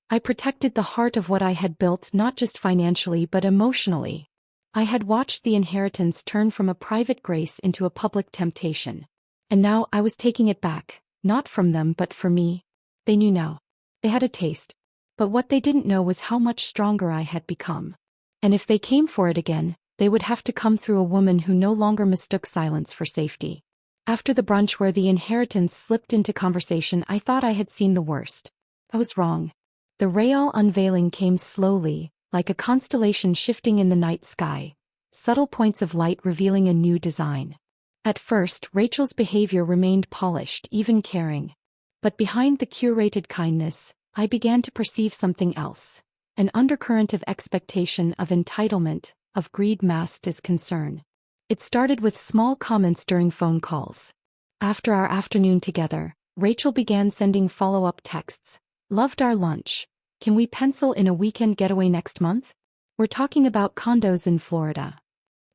I protected the heart of what I had built not just financially but emotionally. I had watched the inheritance turn from a private grace into a public temptation. And now I was taking it back, not from them but for me. They knew now. They had a taste. But what they didn't know was how much stronger I had become. And if they came for it again, they would have to come through a woman who no longer mistook silence for safety. After the brunch where the inheritance slipped into conversation, I thought I had seen the worst. I was wrong. The real unveiling came slowly, like a constellation shifting in the night sky, subtle points of light revealing a new design. At first, Rachel's behavior remained polished, even caring. But behind the curated kindness, I began to perceive something else. An undercurrent of expectation, of entitlement, of greed masked as concern. It started with small comments during phone calls. After our afternoon together, Rachel began sending follow-up texts. Loved our lunch. Can we pencil in a weekend getaway next month? We're talking about condos in Florida.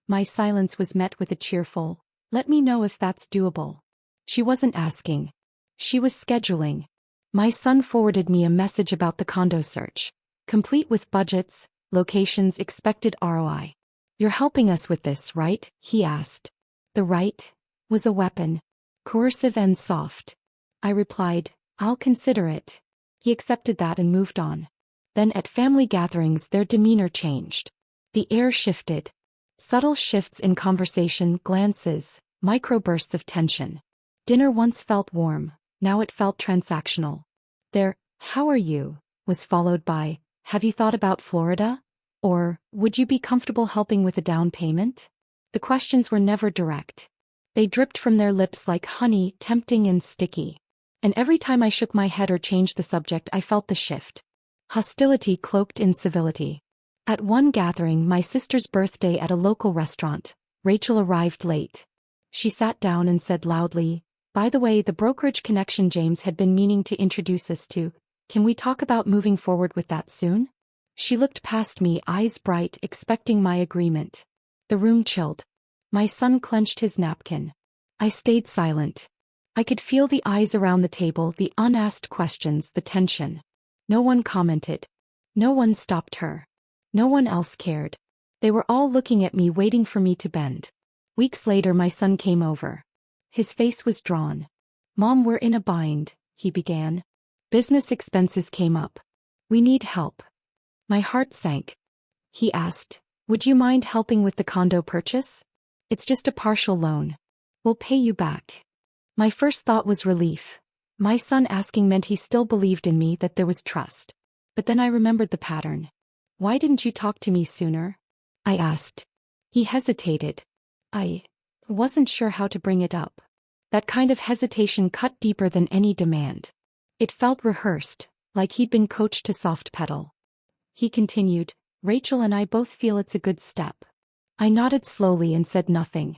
My silence was met with a cheerful, let me know if that's doable. She wasn't asking. She was scheduling. My son forwarded me a message about the condo search. Complete with budgets, locations, expected ROI. You're helping us with this, right? He asked. The right was a weapon. Coercive and soft. I replied, I'll consider it. He accepted that and moved on. Then at family gatherings their demeanor changed. The air shifted. Subtle shifts in conversation, glances, microbursts of tension. Dinner once felt warm, now it felt transactional. Their, how are you, was followed by, have you thought about Florida? Or, would you be comfortable helping with a down payment? The questions were never direct. They dripped from their lips like honey, tempting and sticky. And every time I shook my head or changed the subject I felt the shift. Hostility cloaked in civility. At one gathering, my sister's birthday at a local restaurant, Rachel arrived late. She sat down and said loudly, by the way, the brokerage connection James had been meaning to introduce us to, can we talk about moving forward with that soon? She looked past me, eyes bright, expecting my agreement. The room chilled. My son clenched his napkin. I stayed silent. I could feel the eyes around the table, the unasked questions, the tension. No one commented. No one stopped her. No one else cared. They were all looking at me, waiting for me to bend. Weeks later my son came over. His face was drawn. Mom, we're in a bind, he began. Business expenses came up. We need help. My heart sank. He asked, would you mind helping with the condo purchase? It's just a partial loan. We'll pay you back. My first thought was relief. My son asking meant he still believed in me, that there was trust. But then I remembered the pattern. Why didn't you talk to me sooner? I asked. He hesitated. I wasn't sure how to bring it up. That kind of hesitation cut deeper than any demand. It felt rehearsed, like he'd been coached to soft pedal. He continued, Rachel and I both feel it's a good step. I nodded slowly and said nothing.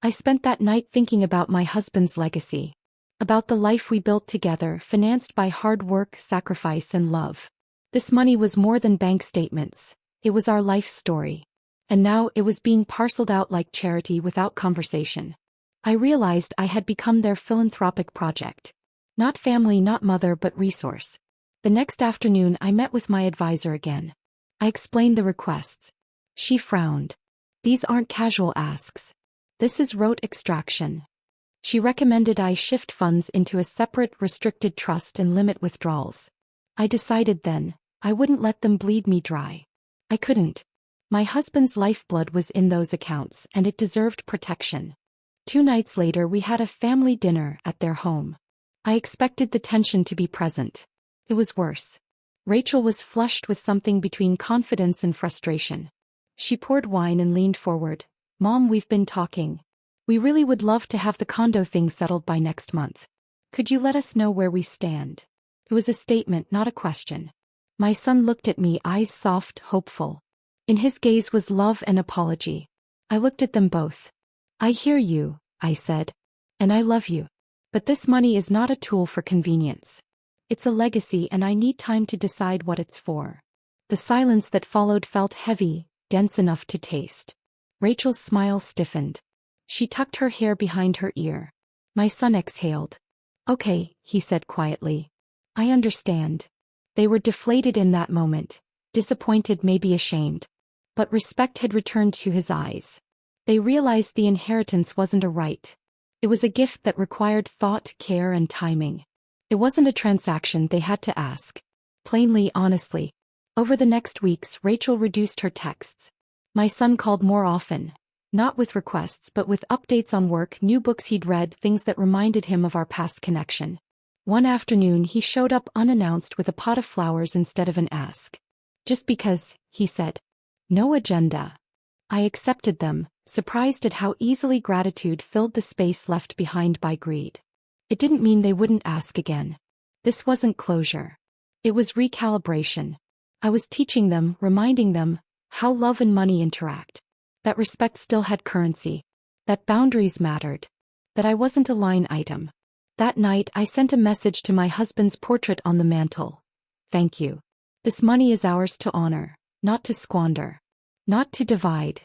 I spent that night thinking about my husband's legacy. About the life we built together, financed by hard work, sacrifice and love. This money was more than bank statements. It was our life story. And now it was being parceled out like charity without conversation. I realized I had become their philanthropic project. Not family, not mother, but resource. The next afternoon I met with my advisor again. I explained the requests. She frowned. These aren't casual asks. This is rote extraction. She recommended I shift funds into a separate, restricted trust and limit withdrawals. I decided then, I wouldn't let them bleed me dry. I couldn't. My husband's lifeblood was in those accounts, and it deserved protection. 2 nights later we had a family dinner at their home. I expected the tension to be present. It was worse. Rachel was flushed with something between confidence and frustration. She poured wine and leaned forward. Mom, we've been talking. We really would love to have the condo thing settled by next month. Could you let us know where we stand? It was a statement, not a question. My son looked at me, eyes soft, hopeful. In his gaze was love and apology. I looked at them both. I hear you, I said. And I love you. But this money is not a tool for convenience. It's a legacy, and I need time to decide what it's for. The silence that followed felt heavy, dense enough to taste. Rachel's smile stiffened. She tucked her hair behind her ear. My son exhaled. Okay, he said quietly. I understand. They were deflated in that moment, disappointed, maybe ashamed. But respect had returned to his eyes. They realized the inheritance wasn't a right. It was a gift that required thought, care, and timing. It wasn't a transaction they had to ask. Plainly, honestly. Over the next weeks, Rachel reduced her texts. My son called more often. Not with requests, but with updates on work, new books he'd read, things that reminded him of our past connection. One afternoon he showed up unannounced with a pot of flowers instead of an ask. Just because, he said. No agenda. I accepted them, surprised at how easily gratitude filled the space left behind by greed. It didn't mean they wouldn't ask again. This wasn't closure. It was recalibration. I was teaching them, reminding them, how love and money interact. That respect still had currency. That boundaries mattered. That I wasn't a line item. That night I sent a message to my husband's portrait on the mantel. Thank you. This money is ours to honor, not to squander. Not to divide.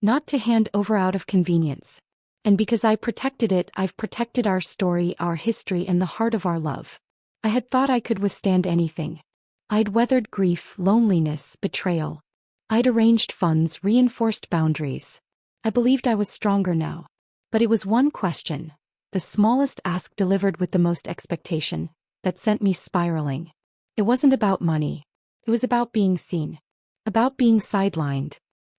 Not to hand over out of convenience. And because I protected it, I've protected our story, our history, and the heart of our love. I had thought I could withstand anything. I'd weathered grief, loneliness, betrayal. I'd arranged funds, reinforced boundaries. I believed I was stronger now. But it was one question, the smallest ask delivered with the most expectation, that sent me spiraling. It wasn't about money. It was about being seen. About being sidelined.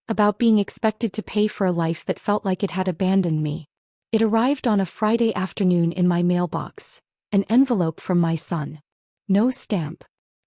About being expected to pay for a life that felt like it had abandoned me. It arrived on a Friday afternoon in my mailbox. An envelope from my son. No stamp.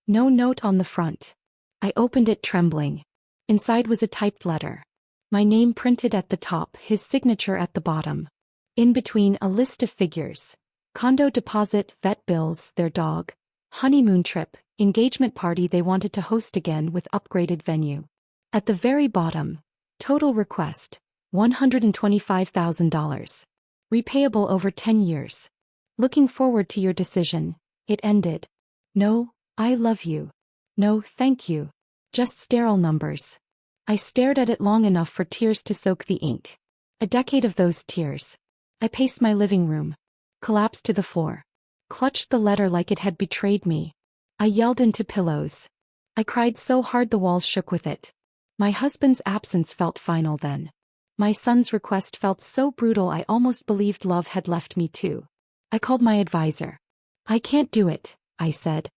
No note on the front. I opened it trembling. Inside was a typed letter. My name printed at the top, his signature at the bottom. In between, a list of figures. Condo deposit, vet bills, their dog. Honeymoon trip, engagement party they wanted to host again with upgraded venue. At the very bottom, total request, $125,000. Repayable over 10 years. Looking forward to your decision, it ended. No, I love you. No, thank you. Just sterile numbers. I stared at it long enough for tears to soak the ink. A decade of those tears. I paced my living room. Collapsed to the floor. Clutched the letter like it had betrayed me. I yelled into pillows. I cried so hard the walls shook with it. My husband's absence felt final then. My son's request felt so brutal I almost believed love had left me too. I called my advisor. I can't do it, I said.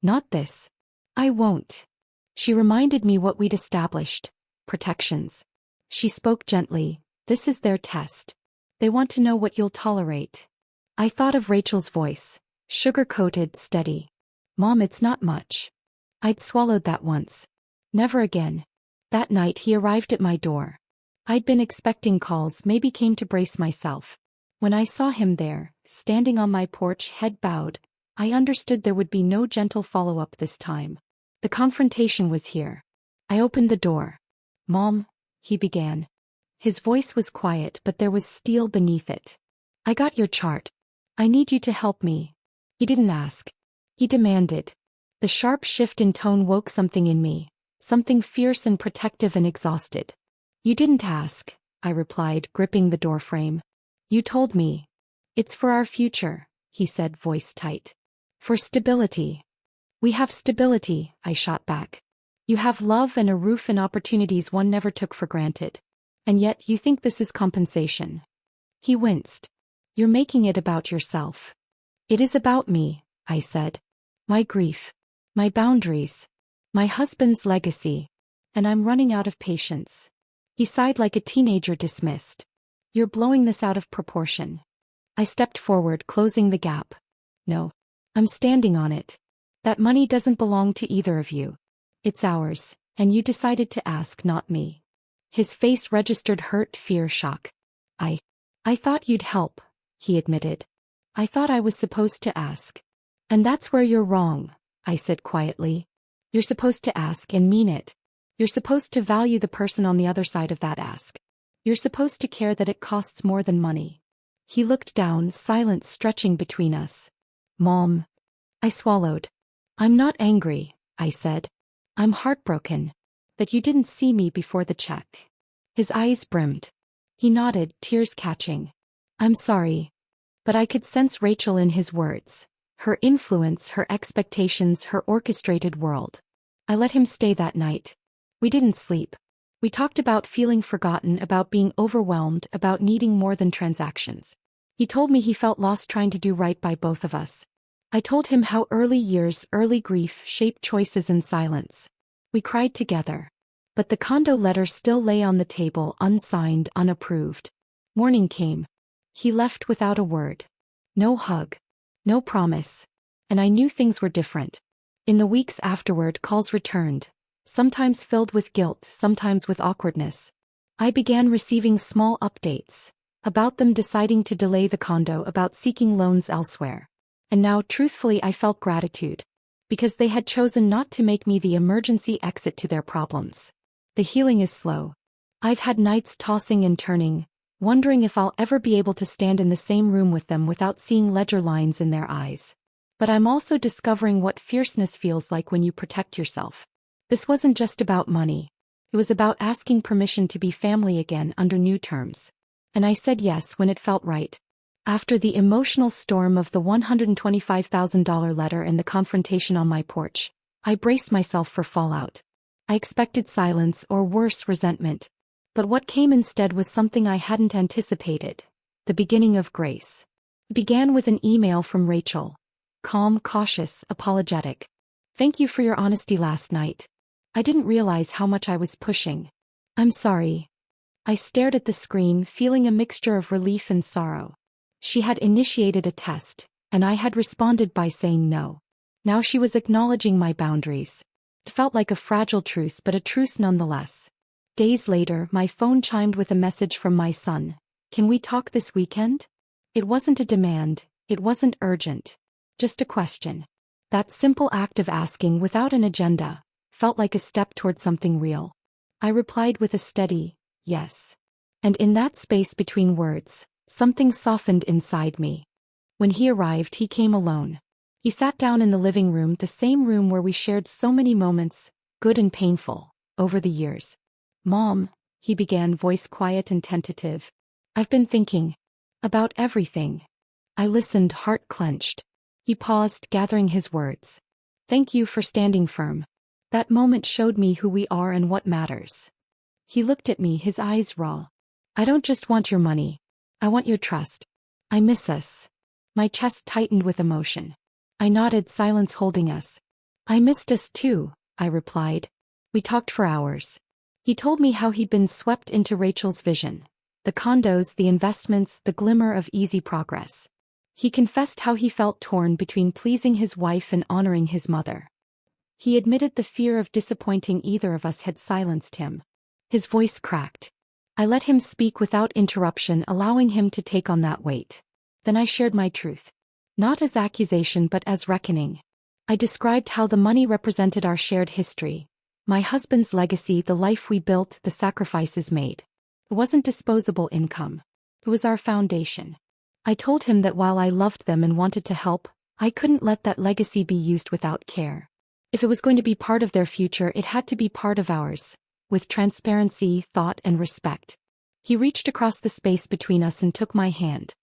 Not this. I won't. She reminded me what we'd established. Protections. She spoke gently. This is their test. They want to know what you'll tolerate. I thought of Rachel's voice. Sugar-coated, steady. Mom, it's not much. I'd swallowed that once. Never again. That night he arrived at my door. I'd been expecting calls, maybe came to brace myself. When I saw him there, standing on my porch, head bowed, I understood there would be no gentle follow-up this time. The confrontation was here. I opened the door. Mom, he began. His voice was quiet, but there was steel beneath it. I got your chart. I need you to help me. He didn't ask. He demanded. The sharp shift in tone woke something in me, something fierce and protective and exhausted. You didn't ask, I replied, gripping the doorframe. You told me. It's for our future, he said, voice tight. For stability. We have stability, I shot back. You have love and a roof and opportunities one never took for granted. And yet you think this is compensation. He winced. You're making it about yourself. It is about me, I said. My grief. My boundaries. My husband's legacy. And I'm running out of patience. He sighed like a teenager dismissed. You're blowing this out of proportion. I stepped forward, closing the gap. No. I'm standing on it. That money doesn't belong to either of you. It's ours, and you decided to ask, not me. His face registered hurt, fear, shock. I thought you'd help, he admitted. I thought I was supposed to ask. And that's where you're wrong, I said quietly. You're supposed to ask and mean it. You're supposed to value the person on the other side of that ask. You're supposed to care that it costs more than money. He looked down, silence stretching between us. Mom. I swallowed. I'm not angry, I said. I'm heartbroken. That you didn't see me before the check. His eyes brimmed. He nodded, tears catching. I'm sorry. But I could sense Rachel in his words. Her influence, her expectations, her orchestrated world. I let him stay that night. We didn't sleep. We talked about feeling forgotten, about being overwhelmed, about needing more than transactions. He told me he felt lost trying to do right by both of us. I told him how early years, early grief shaped choices in silence. We cried together. But the condo letter still lay on the table, unsigned, unapproved. Morning came. He left without a word. No hug. No promise. And I knew things were different. In the weeks afterward, calls returned. Sometimes filled with guilt, sometimes with awkwardness. I began receiving small updates. About them deciding to delay the condo, about seeking loans elsewhere. And now, truthfully, I felt gratitude. Because they had chosen not to make me the emergency exit to their problems. The healing is slow. I've had nights tossing and turning, wondering if I'll ever be able to stand in the same room with them without seeing ledger lines in their eyes. But I'm also discovering what fierceness feels like when you protect yourself. This wasn't just about money. It was about asking permission to be family again under new terms. And I said yes when it felt right. After the emotional storm of the $125,000 letter and the confrontation on my porch, I braced myself for fallout. I expected silence or worse, resentment. But what came instead was something I hadn't anticipated. The beginning of grace. It began with an email from Rachel. Calm, cautious, apologetic. Thank you for your honesty last night. I didn't realize how much I was pushing. I'm sorry. I stared at the screen, feeling a mixture of relief and sorrow. She had initiated a test, and I had responded by saying no. Now she was acknowledging my boundaries. It felt like a fragile truce, but a truce nonetheless. Days later, my phone chimed with a message from my son. Can we talk this weekend? It wasn't a demand, it wasn't urgent. Just a question. That simple act of asking without an agenda felt like a step toward something real. I replied with a steady, yes. And in that space between words, something softened inside me. When he arrived, he came alone. He sat down in the living room, the same room where we shared so many moments, good and painful, over the years. Mom, he began, voice quiet and tentative. I've been thinking about everything. I listened, heart clenched. He paused, gathering his words. Thank you for standing firm. That moment showed me who we are and what matters. He looked at me, his eyes raw. I don't just want your money. I want your trust. I miss us. My chest tightened with emotion. I nodded, silence holding us. I missed us too, I replied. We talked for hours. He told me how he'd been swept into Rachel's vision. The condos, the investments, the glimmer of easy progress. He confessed how he felt torn between pleasing his wife and honoring his mother. He admitted the fear of disappointing either of us had silenced him. His voice cracked. I let him speak without interruption, allowing him to take on that weight. Then I shared my truth. Not as accusation but as reckoning. I described how the money represented our shared history. My husband's legacy, the life we built, the sacrifices made. It wasn't disposable income. It was our foundation. I told him that while I loved them and wanted to help, I couldn't let that legacy be used without care. If it was going to be part of their future, it had to be part of ours, with transparency, thought, and respect. He reached across the space between us and took my hand.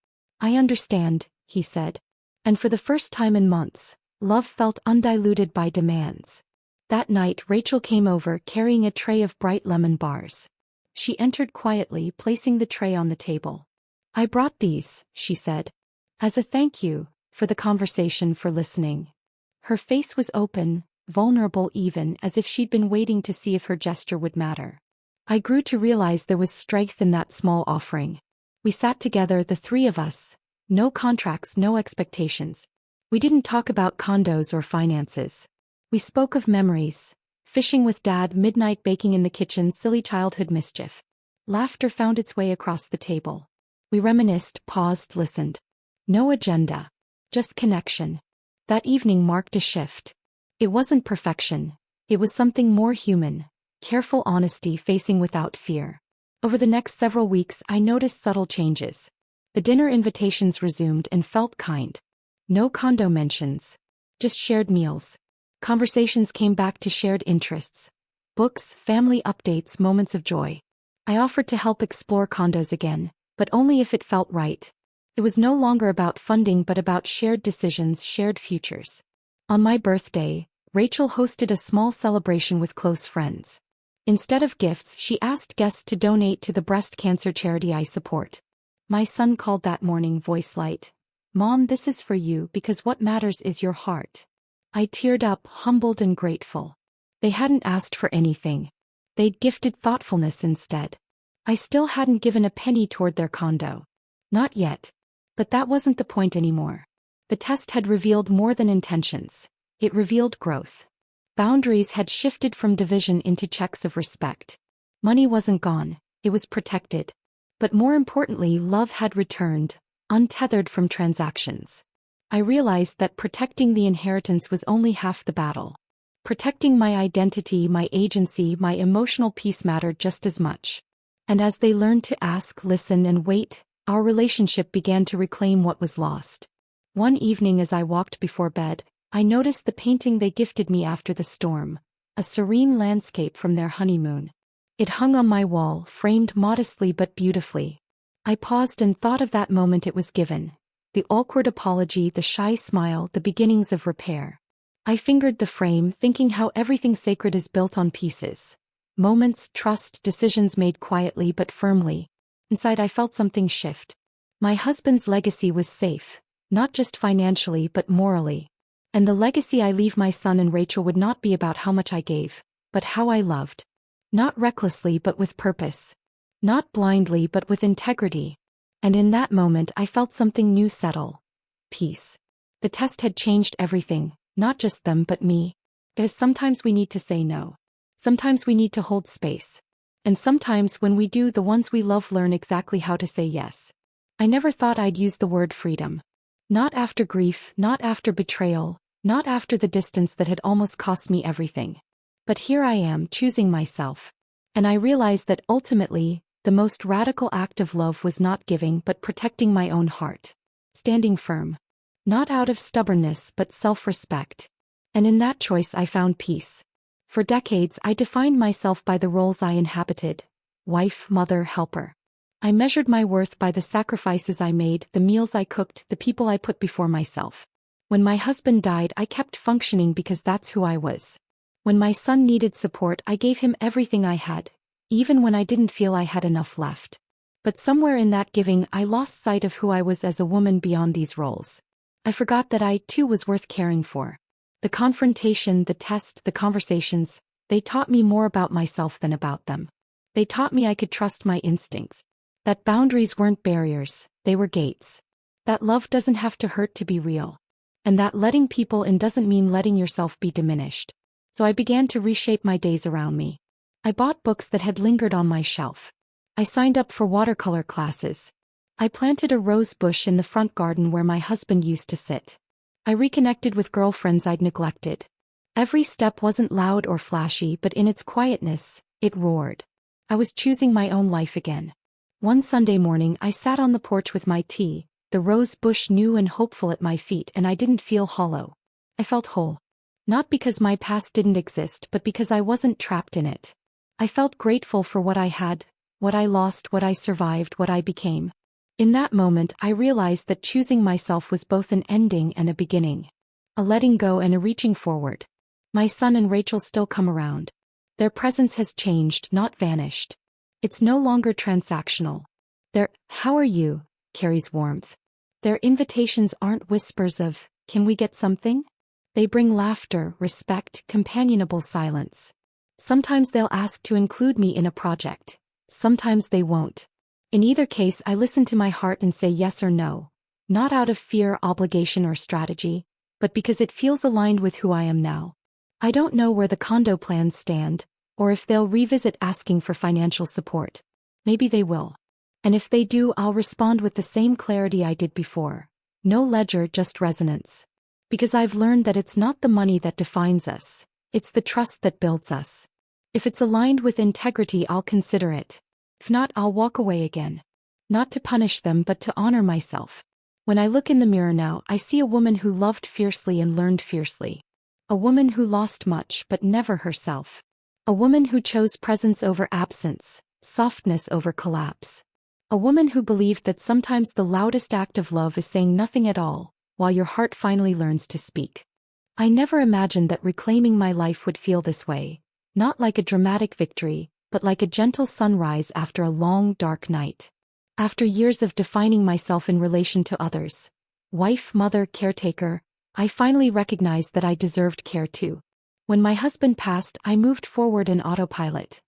I understand, he said. And for the first time in months, love felt undiluted by demands. That night, Rachel came over carrying a tray of bright lemon bars. She entered quietly, placing the tray on the table. I brought these, she said, as a thank you, for the conversation, for listening. Her face was open, vulnerable, even as if she'd been waiting to see if her gesture would matter. I grew to realize there was strength in that small offering. We sat together, the three of us. No contracts, no expectations. We didn't talk about condos or finances. We spoke of memories. Fishing with Dad, midnight baking in the kitchen, silly childhood mischief. Laughter found its way across the table. We reminisced, paused, listened. No agenda. Just connection. That evening marked a shift. It wasn't perfection. It was something more human, careful honesty facing without fear. Over the next several weeks I noticed subtle changes. The dinner invitations resumed and felt kind. No condo mentions. Just shared meals. Conversations came back to shared interests. Books, family updates, moments of joy. I offered to help explore condos again, but only if it felt right. It was no longer about funding but about shared decisions, shared futures. On my birthday, Rachel hosted a small celebration with close friends. Instead of gifts, she asked guests to donate to the breast cancer charity I support. My son called that morning, voice light. "Mom, this is for you because what matters is your heart." I teared up, humbled and grateful. They hadn't asked for anything. They'd gifted thoughtfulness instead. I still hadn't given a penny toward their condo. Not yet. But that wasn't the point anymore. The test had revealed more than intentions. It revealed growth. Boundaries had shifted from division into checks of respect. Money wasn't gone, it was protected. But more importantly, love had returned, untethered from transactions. I realized that protecting the inheritance was only half the battle. Protecting my identity, my agency, my emotional peace mattered just as much. And as they learned to ask, listen, and wait, our relationship began to reclaim what was lost. One evening as I walked before bed, I noticed the painting they gifted me after the storm, a serene landscape from their honeymoon. It hung on my wall, framed modestly but beautifully. I paused and thought of that moment it was given. The awkward apology, the shy smile, the beginnings of repair. I fingered the frame, thinking how everything sacred is built on pieces. Moments, trust, decisions made quietly but firmly. Inside I felt something shift. My husband's legacy was safe, not just financially but morally. And the legacy I leave my son and Rachel would not be about how much I gave, but how I loved. Not recklessly but with purpose. Not blindly but with integrity. And in that moment I felt something new settle. Peace. The test had changed everything, not just them but me. Because sometimes we need to say no. Sometimes we need to hold space. And sometimes when we do, the ones we love learn exactly how to say yes. I never thought I'd use the word freedom. Not after grief, not after betrayal, not after the distance that had almost cost me everything. But here I am, choosing myself. And I realized that ultimately, the most radical act of love was not giving but protecting my own heart. Standing firm. Not out of stubbornness but self-respect. And in that choice I found peace. For decades I defined myself by the roles I inhabited. Wife, mother, helper. I measured my worth by the sacrifices I made, the meals I cooked, the people I put before myself. When my husband died, I kept functioning because that's who I was. When my son needed support, I gave him everything I had, even when I didn't feel I had enough left. But somewhere in that giving, I lost sight of who I was as a woman beyond these roles. I forgot that I, too, was worth caring for. The confrontation, the test, the conversations, they taught me more about myself than about them. They taught me I could trust my instincts. That boundaries weren't barriers, they were gates. That love doesn't have to hurt to be real. And that letting people in doesn't mean letting yourself be diminished. So I began to reshape my days around me. I bought books that had lingered on my shelf. I signed up for watercolor classes. I planted a rose bush in the front garden where my husband used to sit. I reconnected with girlfriends I'd neglected. Every step wasn't loud or flashy, but in its quietness, it roared. I was choosing my own life again. One Sunday morning I sat on the porch with my tea, the rose bush new and hopeful at my feet, and I didn't feel hollow. I felt whole. Not because my past didn't exist but because I wasn't trapped in it. I felt grateful for what I had, what I lost, what I survived, what I became. In that moment I realized that choosing myself was both an ending and a beginning. A letting go and a reaching forward. My son and Rachel still come around. Their presence has changed, not vanished. It's no longer transactional. Their "how are you" carries warmth. Their invitations aren't whispers of, "can we get something?" They bring laughter, respect, companionable silence. Sometimes they'll ask to include me in a project. Sometimes they won't. In either case I listen to my heart and say yes or no. Not out of fear, obligation or strategy, but because it feels aligned with who I am now. I don't know where the condo plans stand, or if they'll revisit asking for financial support. Maybe they will. And if they do, I'll respond with the same clarity I did before. No ledger, just resonance. Because I've learned that it's not the money that defines us, it's the trust that builds us. If it's aligned with integrity, I'll consider it. If not, I'll walk away again. Not to punish them, but to honor myself. When I look in the mirror now, I see a woman who loved fiercely and learned fiercely. A woman who lost much but never herself. A woman who chose presence over absence, softness over collapse. A woman who believed that sometimes the loudest act of love is saying nothing at all, while your heart finally learns to speak. I never imagined that reclaiming my life would feel this way, not like a dramatic victory, but like a gentle sunrise after a long, dark night. After years of defining myself in relation to others, wife, mother, caretaker, I finally recognized that I deserved care too. When my husband passed, I moved forward in autopilot,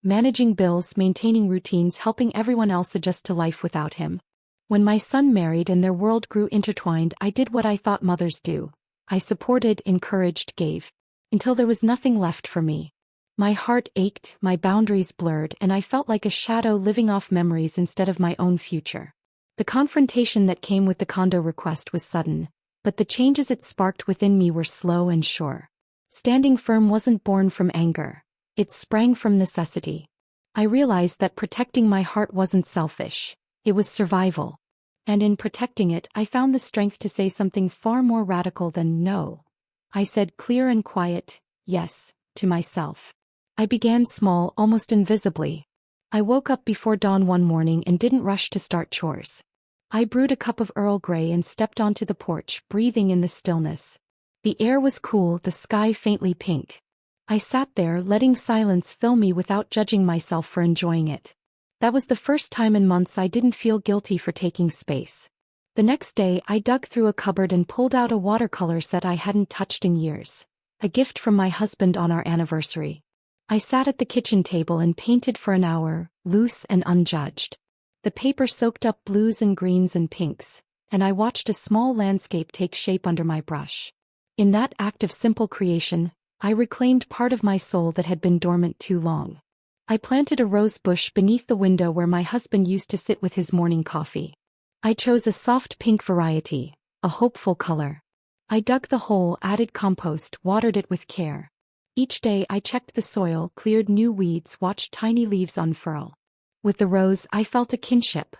managing bills, maintaining routines, helping everyone else adjust to life without him. When my son married and their world grew intertwined, I did what I thought mothers do. I supported, encouraged, gave. Until there was nothing left for me. My heart ached, my boundaries blurred, and I felt like a shadow living off memories instead of my own future. The confrontation that came with the condo request was sudden, but the changes it sparked within me were slow and sure. Standing firm wasn't born from anger. It sprang from necessity. I realized that protecting my heart wasn't selfish. It was survival. And in protecting it, I found the strength to say something far more radical than no. I said clear and quiet, yes, to myself. I began small, almost invisibly. I woke up before dawn one morning and didn't rush to start chores. I brewed a cup of Earl Grey and stepped onto the porch, breathing in the stillness. The air was cool, the sky faintly pink. I sat there, letting silence fill me without judging myself for enjoying it. That was the first time in months I didn't feel guilty for taking space. The next day, I dug through a cupboard and pulled out a watercolor set I hadn't touched in years. A gift from my husband on our anniversary. I sat at the kitchen table and painted for an hour, loose and unjudged. The paper soaked up blues and greens and pinks, and I watched a small landscape take shape under my brush. In that act of simple creation, I reclaimed part of my soul that had been dormant too long. I planted a rose bush beneath the window where my husband used to sit with his morning coffee. I chose a soft pink variety, a hopeful color. I dug the hole, added compost, watered it with care. Each day I checked the soil, cleared new weeds, watched tiny leaves unfurl. With the rose, I felt a kinship.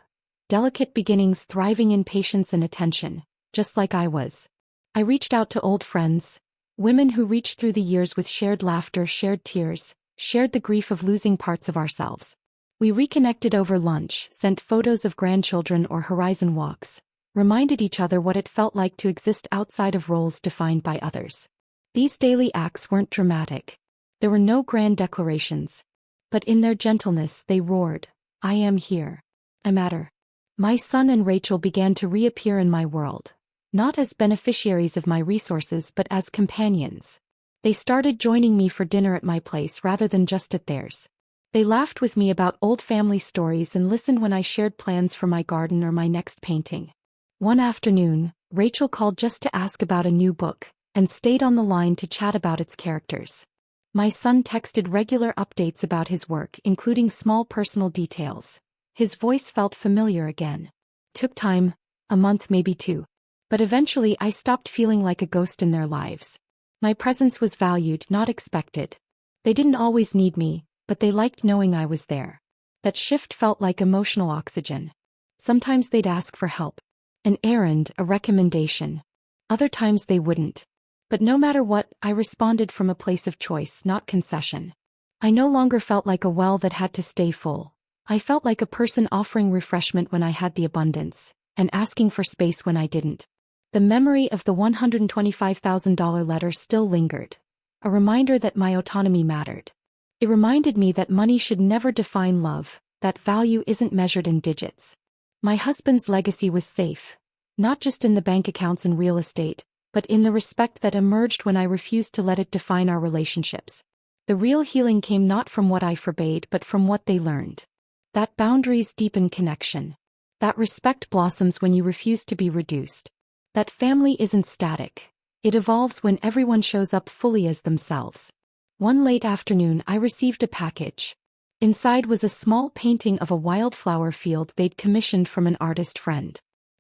Delicate beginnings thriving in patience and attention, just like I was. I reached out to old friends, women who reached through the years with shared laughter, shared tears, shared the grief of losing parts of ourselves. We reconnected over lunch, sent photos of grandchildren or horizon walks, reminded each other what it felt like to exist outside of roles defined by others. These daily acts weren't dramatic. There were no grand declarations. But in their gentleness they roared, I am here. I matter. My son and Rachel began to reappear in my world, not as beneficiaries of my resources but as companions. They started joining me for dinner at my place rather than just at theirs. They laughed with me about old family stories and listened when I shared plans for my garden or my next painting. One afternoon, Rachel called just to ask about a new book, and stayed on the line to chat about its characters. My son texted regular updates about his work, including small personal details. His voice felt familiar again. Took time, a month, maybe two. But eventually I stopped feeling like a ghost in their lives. My presence was valued, not expected. They didn't always need me, but they liked knowing I was there. That shift felt like emotional oxygen. Sometimes they'd ask for help. An errand, a recommendation. Other times they wouldn't. But no matter what, I responded from a place of choice, not concession. I no longer felt like a well that had to stay full. I felt like a person offering refreshment when I had the abundance, and asking for space when I didn't. The memory of the $125,000 letter still lingered, a reminder that my autonomy mattered. It reminded me that money should never define love, that value isn't measured in digits. My husband's legacy was safe, not just in the bank accounts and real estate, but in the respect that emerged when I refused to let it define our relationships. The real healing came not from what I forbade but from what they learned. That boundaries deepen connection. That respect blossoms when you refuse to be reduced. That family isn't static. It evolves when everyone shows up fully as themselves. One late afternoon I received a package. Inside was a small painting of a wildflower field they'd commissioned from an artist friend.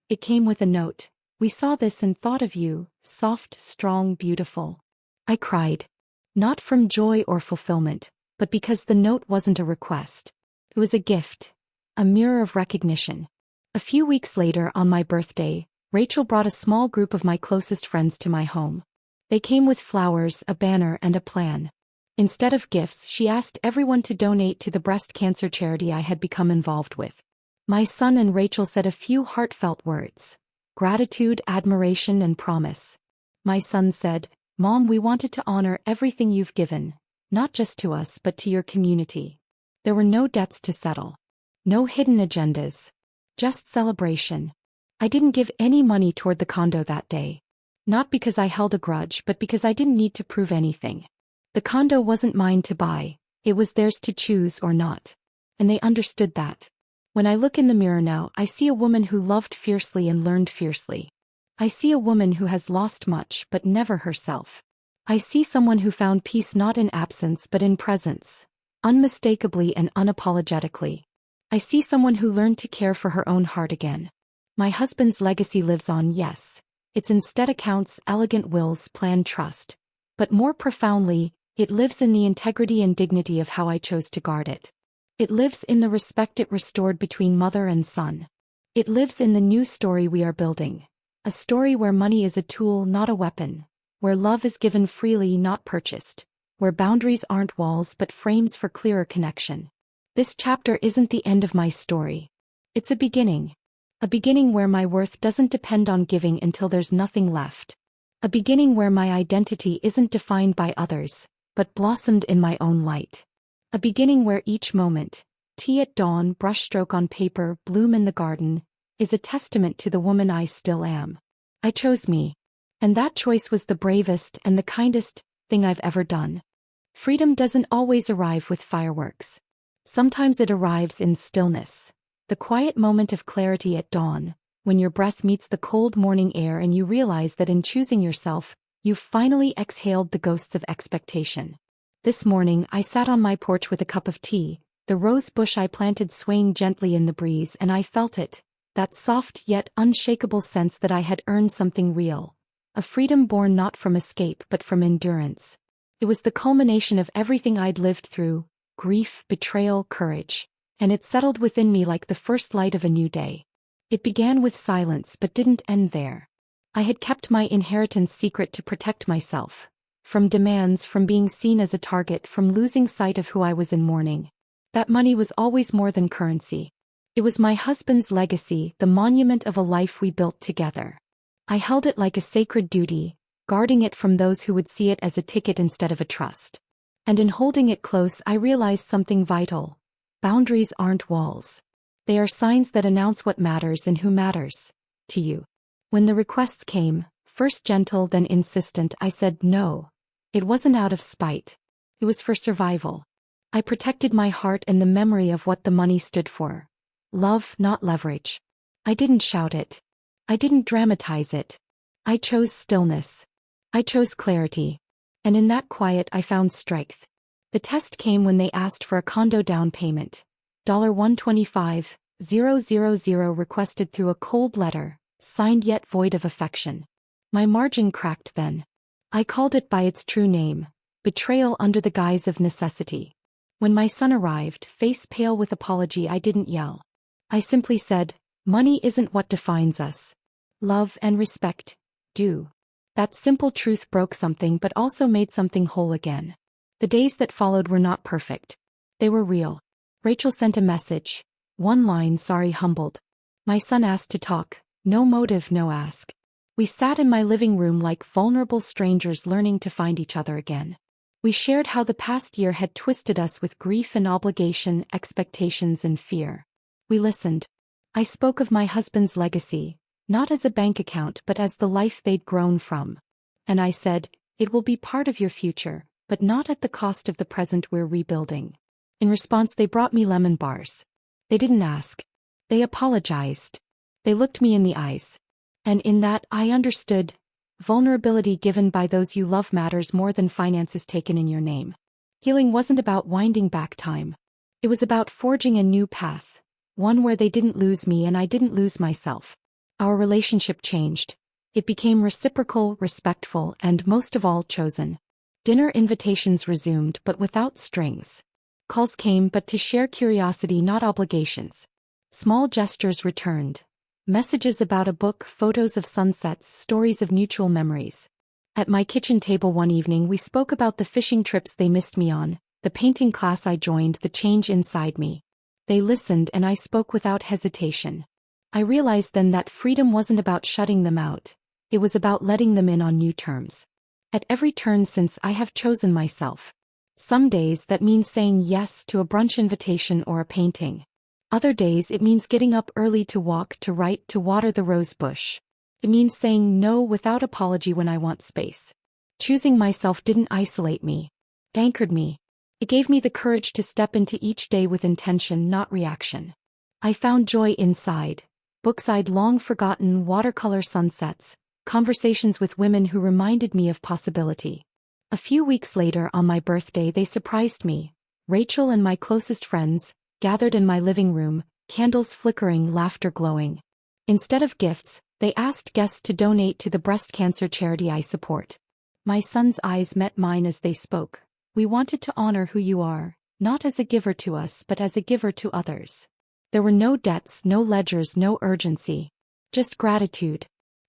It came with a note, We saw this and thought of you, soft, strong, beautiful. I cried. Not from joy or fulfillment, but because the note wasn't a request. It was a gift. A mirror of recognition. A few weeks later, on my birthday, Rachel brought a small group of my closest friends to my home. They came with flowers, a banner, and a plan. Instead of gifts, she asked everyone to donate to the breast cancer charity I had become involved with. My son and Rachel said a few heartfelt words. Gratitude, admiration, and promise. My son said, "Mom, we wanted to honor everything you've given, not just to us but to your community." There were no debts to settle. No hidden agendas. Just celebration. I didn't give any money toward the condo that day. Not because I held a grudge, but because I didn't need to prove anything. The condo wasn't mine to buy, it was theirs to choose or not. And they understood that. When I look in the mirror now, I see a woman who loved fiercely and learned fiercely. I see a woman who has lost much but never herself. I see someone who found peace not in absence but in presence, unmistakably and unapologetically. I see someone who learned to care for her own heart again. My husband's legacy lives on, yes. It's instead accounts, elegant wills, planned trust. But more profoundly, it lives in the integrity and dignity of how I chose to guard it. It lives in the respect it restored between mother and son. It lives in the new story we are building. A story where money is a tool, not a weapon. Where love is given freely, not purchased. Where boundaries aren't walls but frames for clearer connection. This chapter isn't the end of my story. It's a beginning. A beginning where my worth doesn't depend on giving until there's nothing left. A beginning where my identity isn't defined by others, but blossomed in my own light. A beginning where each moment, tea at dawn, brushstroke on paper, bloom in the garden, is a testament to the woman I still am. I chose me. And that choice was the bravest and the kindest thing I've ever done. Freedom doesn't always arrive with fireworks. Sometimes it arrives in stillness. The quiet moment of clarity at dawn, when your breath meets the cold morning air and you realize that in choosing yourself, you've finally exhaled the ghosts of expectation. This morning, I sat on my porch with a cup of tea, the rose bush I planted swaying gently in the breeze, and I felt it, that soft yet unshakable sense that I had earned something real. A freedom born not from escape but from endurance. It was the culmination of everything I'd lived through, grief, betrayal, courage. And it settled within me like the first light of a new day. It began with silence but didn't end there. I had kept my inheritance secret to protect myself. From demands, from being seen as a target, from losing sight of who I was in mourning. That money was always more than currency. It was my husband's legacy, the monument of a life we built together. I held it like a sacred duty, guarding it from those who would see it as a ticket instead of a trust. And in holding it close, I realized something vital. Boundaries aren't walls. They are signs that announce what matters and who matters to you. When the requests came, first gentle then insistent, I said no. It wasn't out of spite. It was for survival. I protected my heart and the memory of what the money stood for. Love, not leverage. I didn't shout it. I didn't dramatize it. I chose stillness. I chose clarity. And in that quiet I found strength. The test came when they asked for a condo down payment. $125,000 requested through a cold letter, signed yet void of affection. My margin cracked then. I called it by its true name, betrayal under the guise of necessity. When my son arrived, face pale with apology, I didn't yell. I simply said, money isn't what defines us. Love and respect do. That simple truth broke something but also made something whole again. The days that followed were not perfect. They were real. Rachel sent a message. One line, sorry, humbled. My son asked to talk. No motive, no ask. We sat in my living room like vulnerable strangers learning to find each other again. We shared how the past year had twisted us with grief and obligation, expectations and fear. We listened. I spoke of my husband's legacy, not as a bank account but as the life they'd grown from. And I said, it will be part of your future, but not at the cost of the present we're rebuilding. In response, they brought me lemon bars. They didn't ask. They apologized. They looked me in the eyes. And in that, I understood. Vulnerability given by those you love matters more than finances taken in your name. Healing wasn't about winding back time. It was about forging a new path. One where they didn't lose me and I didn't lose myself. Our relationship changed, It became reciprocal, respectful, and most of all chosen. Dinner invitations resumed but without strings. Calls came but to share curiosity, not obligations. Small gestures returned. Messages about a book, photos of sunsets, stories of mutual memories. At my kitchen table one evening we spoke about the fishing trips they missed me on, the painting class I joined, the change inside me. They listened and I spoke without hesitation. I realized then that freedom wasn't about shutting them out. It was about letting them in on new terms. At every turn since, I have chosen myself. Some days that means saying yes to a brunch invitation or a painting. Other days it means getting up early to walk, to write, to water the rose bush. It means saying no without apology when I want space. Choosing myself didn't isolate me. It anchored me. It gave me the courage to step into each day with intention, not reaction. I found joy inside. Books I'd long forgotten, watercolor sunsets, conversations with women who reminded me of possibility. A few weeks later on my birthday they surprised me. Rachel and my closest friends, gathered in my living room, candles flickering, laughter glowing. Instead of gifts, they asked guests to donate to the breast cancer charity I support. My son's eyes met mine as they spoke. We wanted to honor who you are, not as a giver to us but as a giver to others. There were no debts, no ledgers, no urgency. Just gratitude.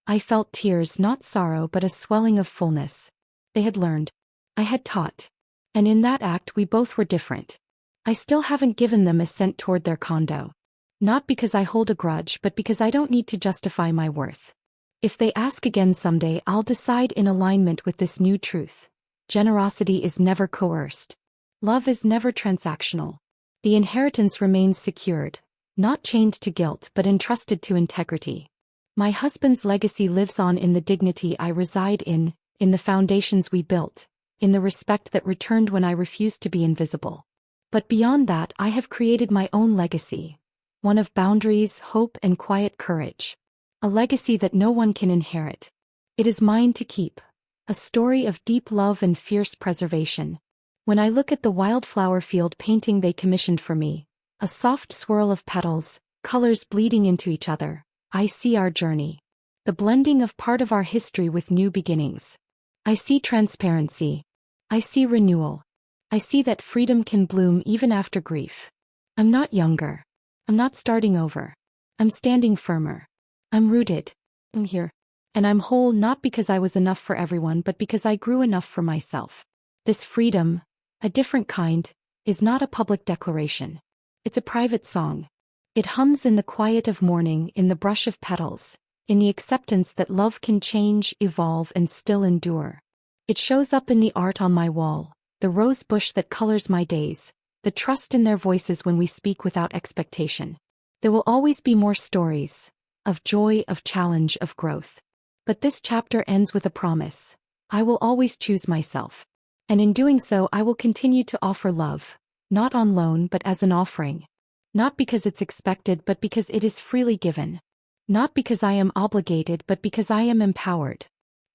I felt tears, not sorrow but a swelling of fullness. They had learned. I had taught. And in that act we both were different. I still haven't given them a cent toward their condo. Not because I hold a grudge but because I don't need to justify my worth. If they ask again someday I'll decide in alignment with this new truth. Generosity is never coerced. Love is never transactional. The inheritance remains secured, not chained to guilt but entrusted to integrity. My husband's legacy lives on in the dignity I reside in the foundations we built, in the respect that returned when I refused to be invisible. But beyond that I have created my own legacy. One of boundaries, hope and quiet courage. A legacy that no one can inherit. It is mine to keep. A story of deep love and fierce preservation. When I look at the wildflower field painting they commissioned for me, a soft swirl of petals, colors bleeding into each other, I see our journey. The blending of part of our history with new beginnings. I see transparency. I see renewal. I see that freedom can bloom even after grief. I'm not younger. I'm not starting over. I'm standing firmer. I'm rooted. I'm here. And I'm whole not because I was enough for everyone but because I grew enough for myself. This freedom, a different kind, is not a public declaration. It's a private song. It hums in the quiet of morning, in the brush of petals, in the acceptance that love can change, evolve and still endure. It shows up in the art on my wall, the rose bush that colors my days, the trust in their voices when we speak without expectation. There will always be more stories, of joy, of challenge, of growth. But this chapter ends with a promise. I will always choose myself. And in doing so I will continue to offer love, not on loan but as an offering. Not because it's expected but because it is freely given. Not because I am obligated but because I am empowered.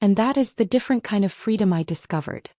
And that is the different kind of freedom I discovered.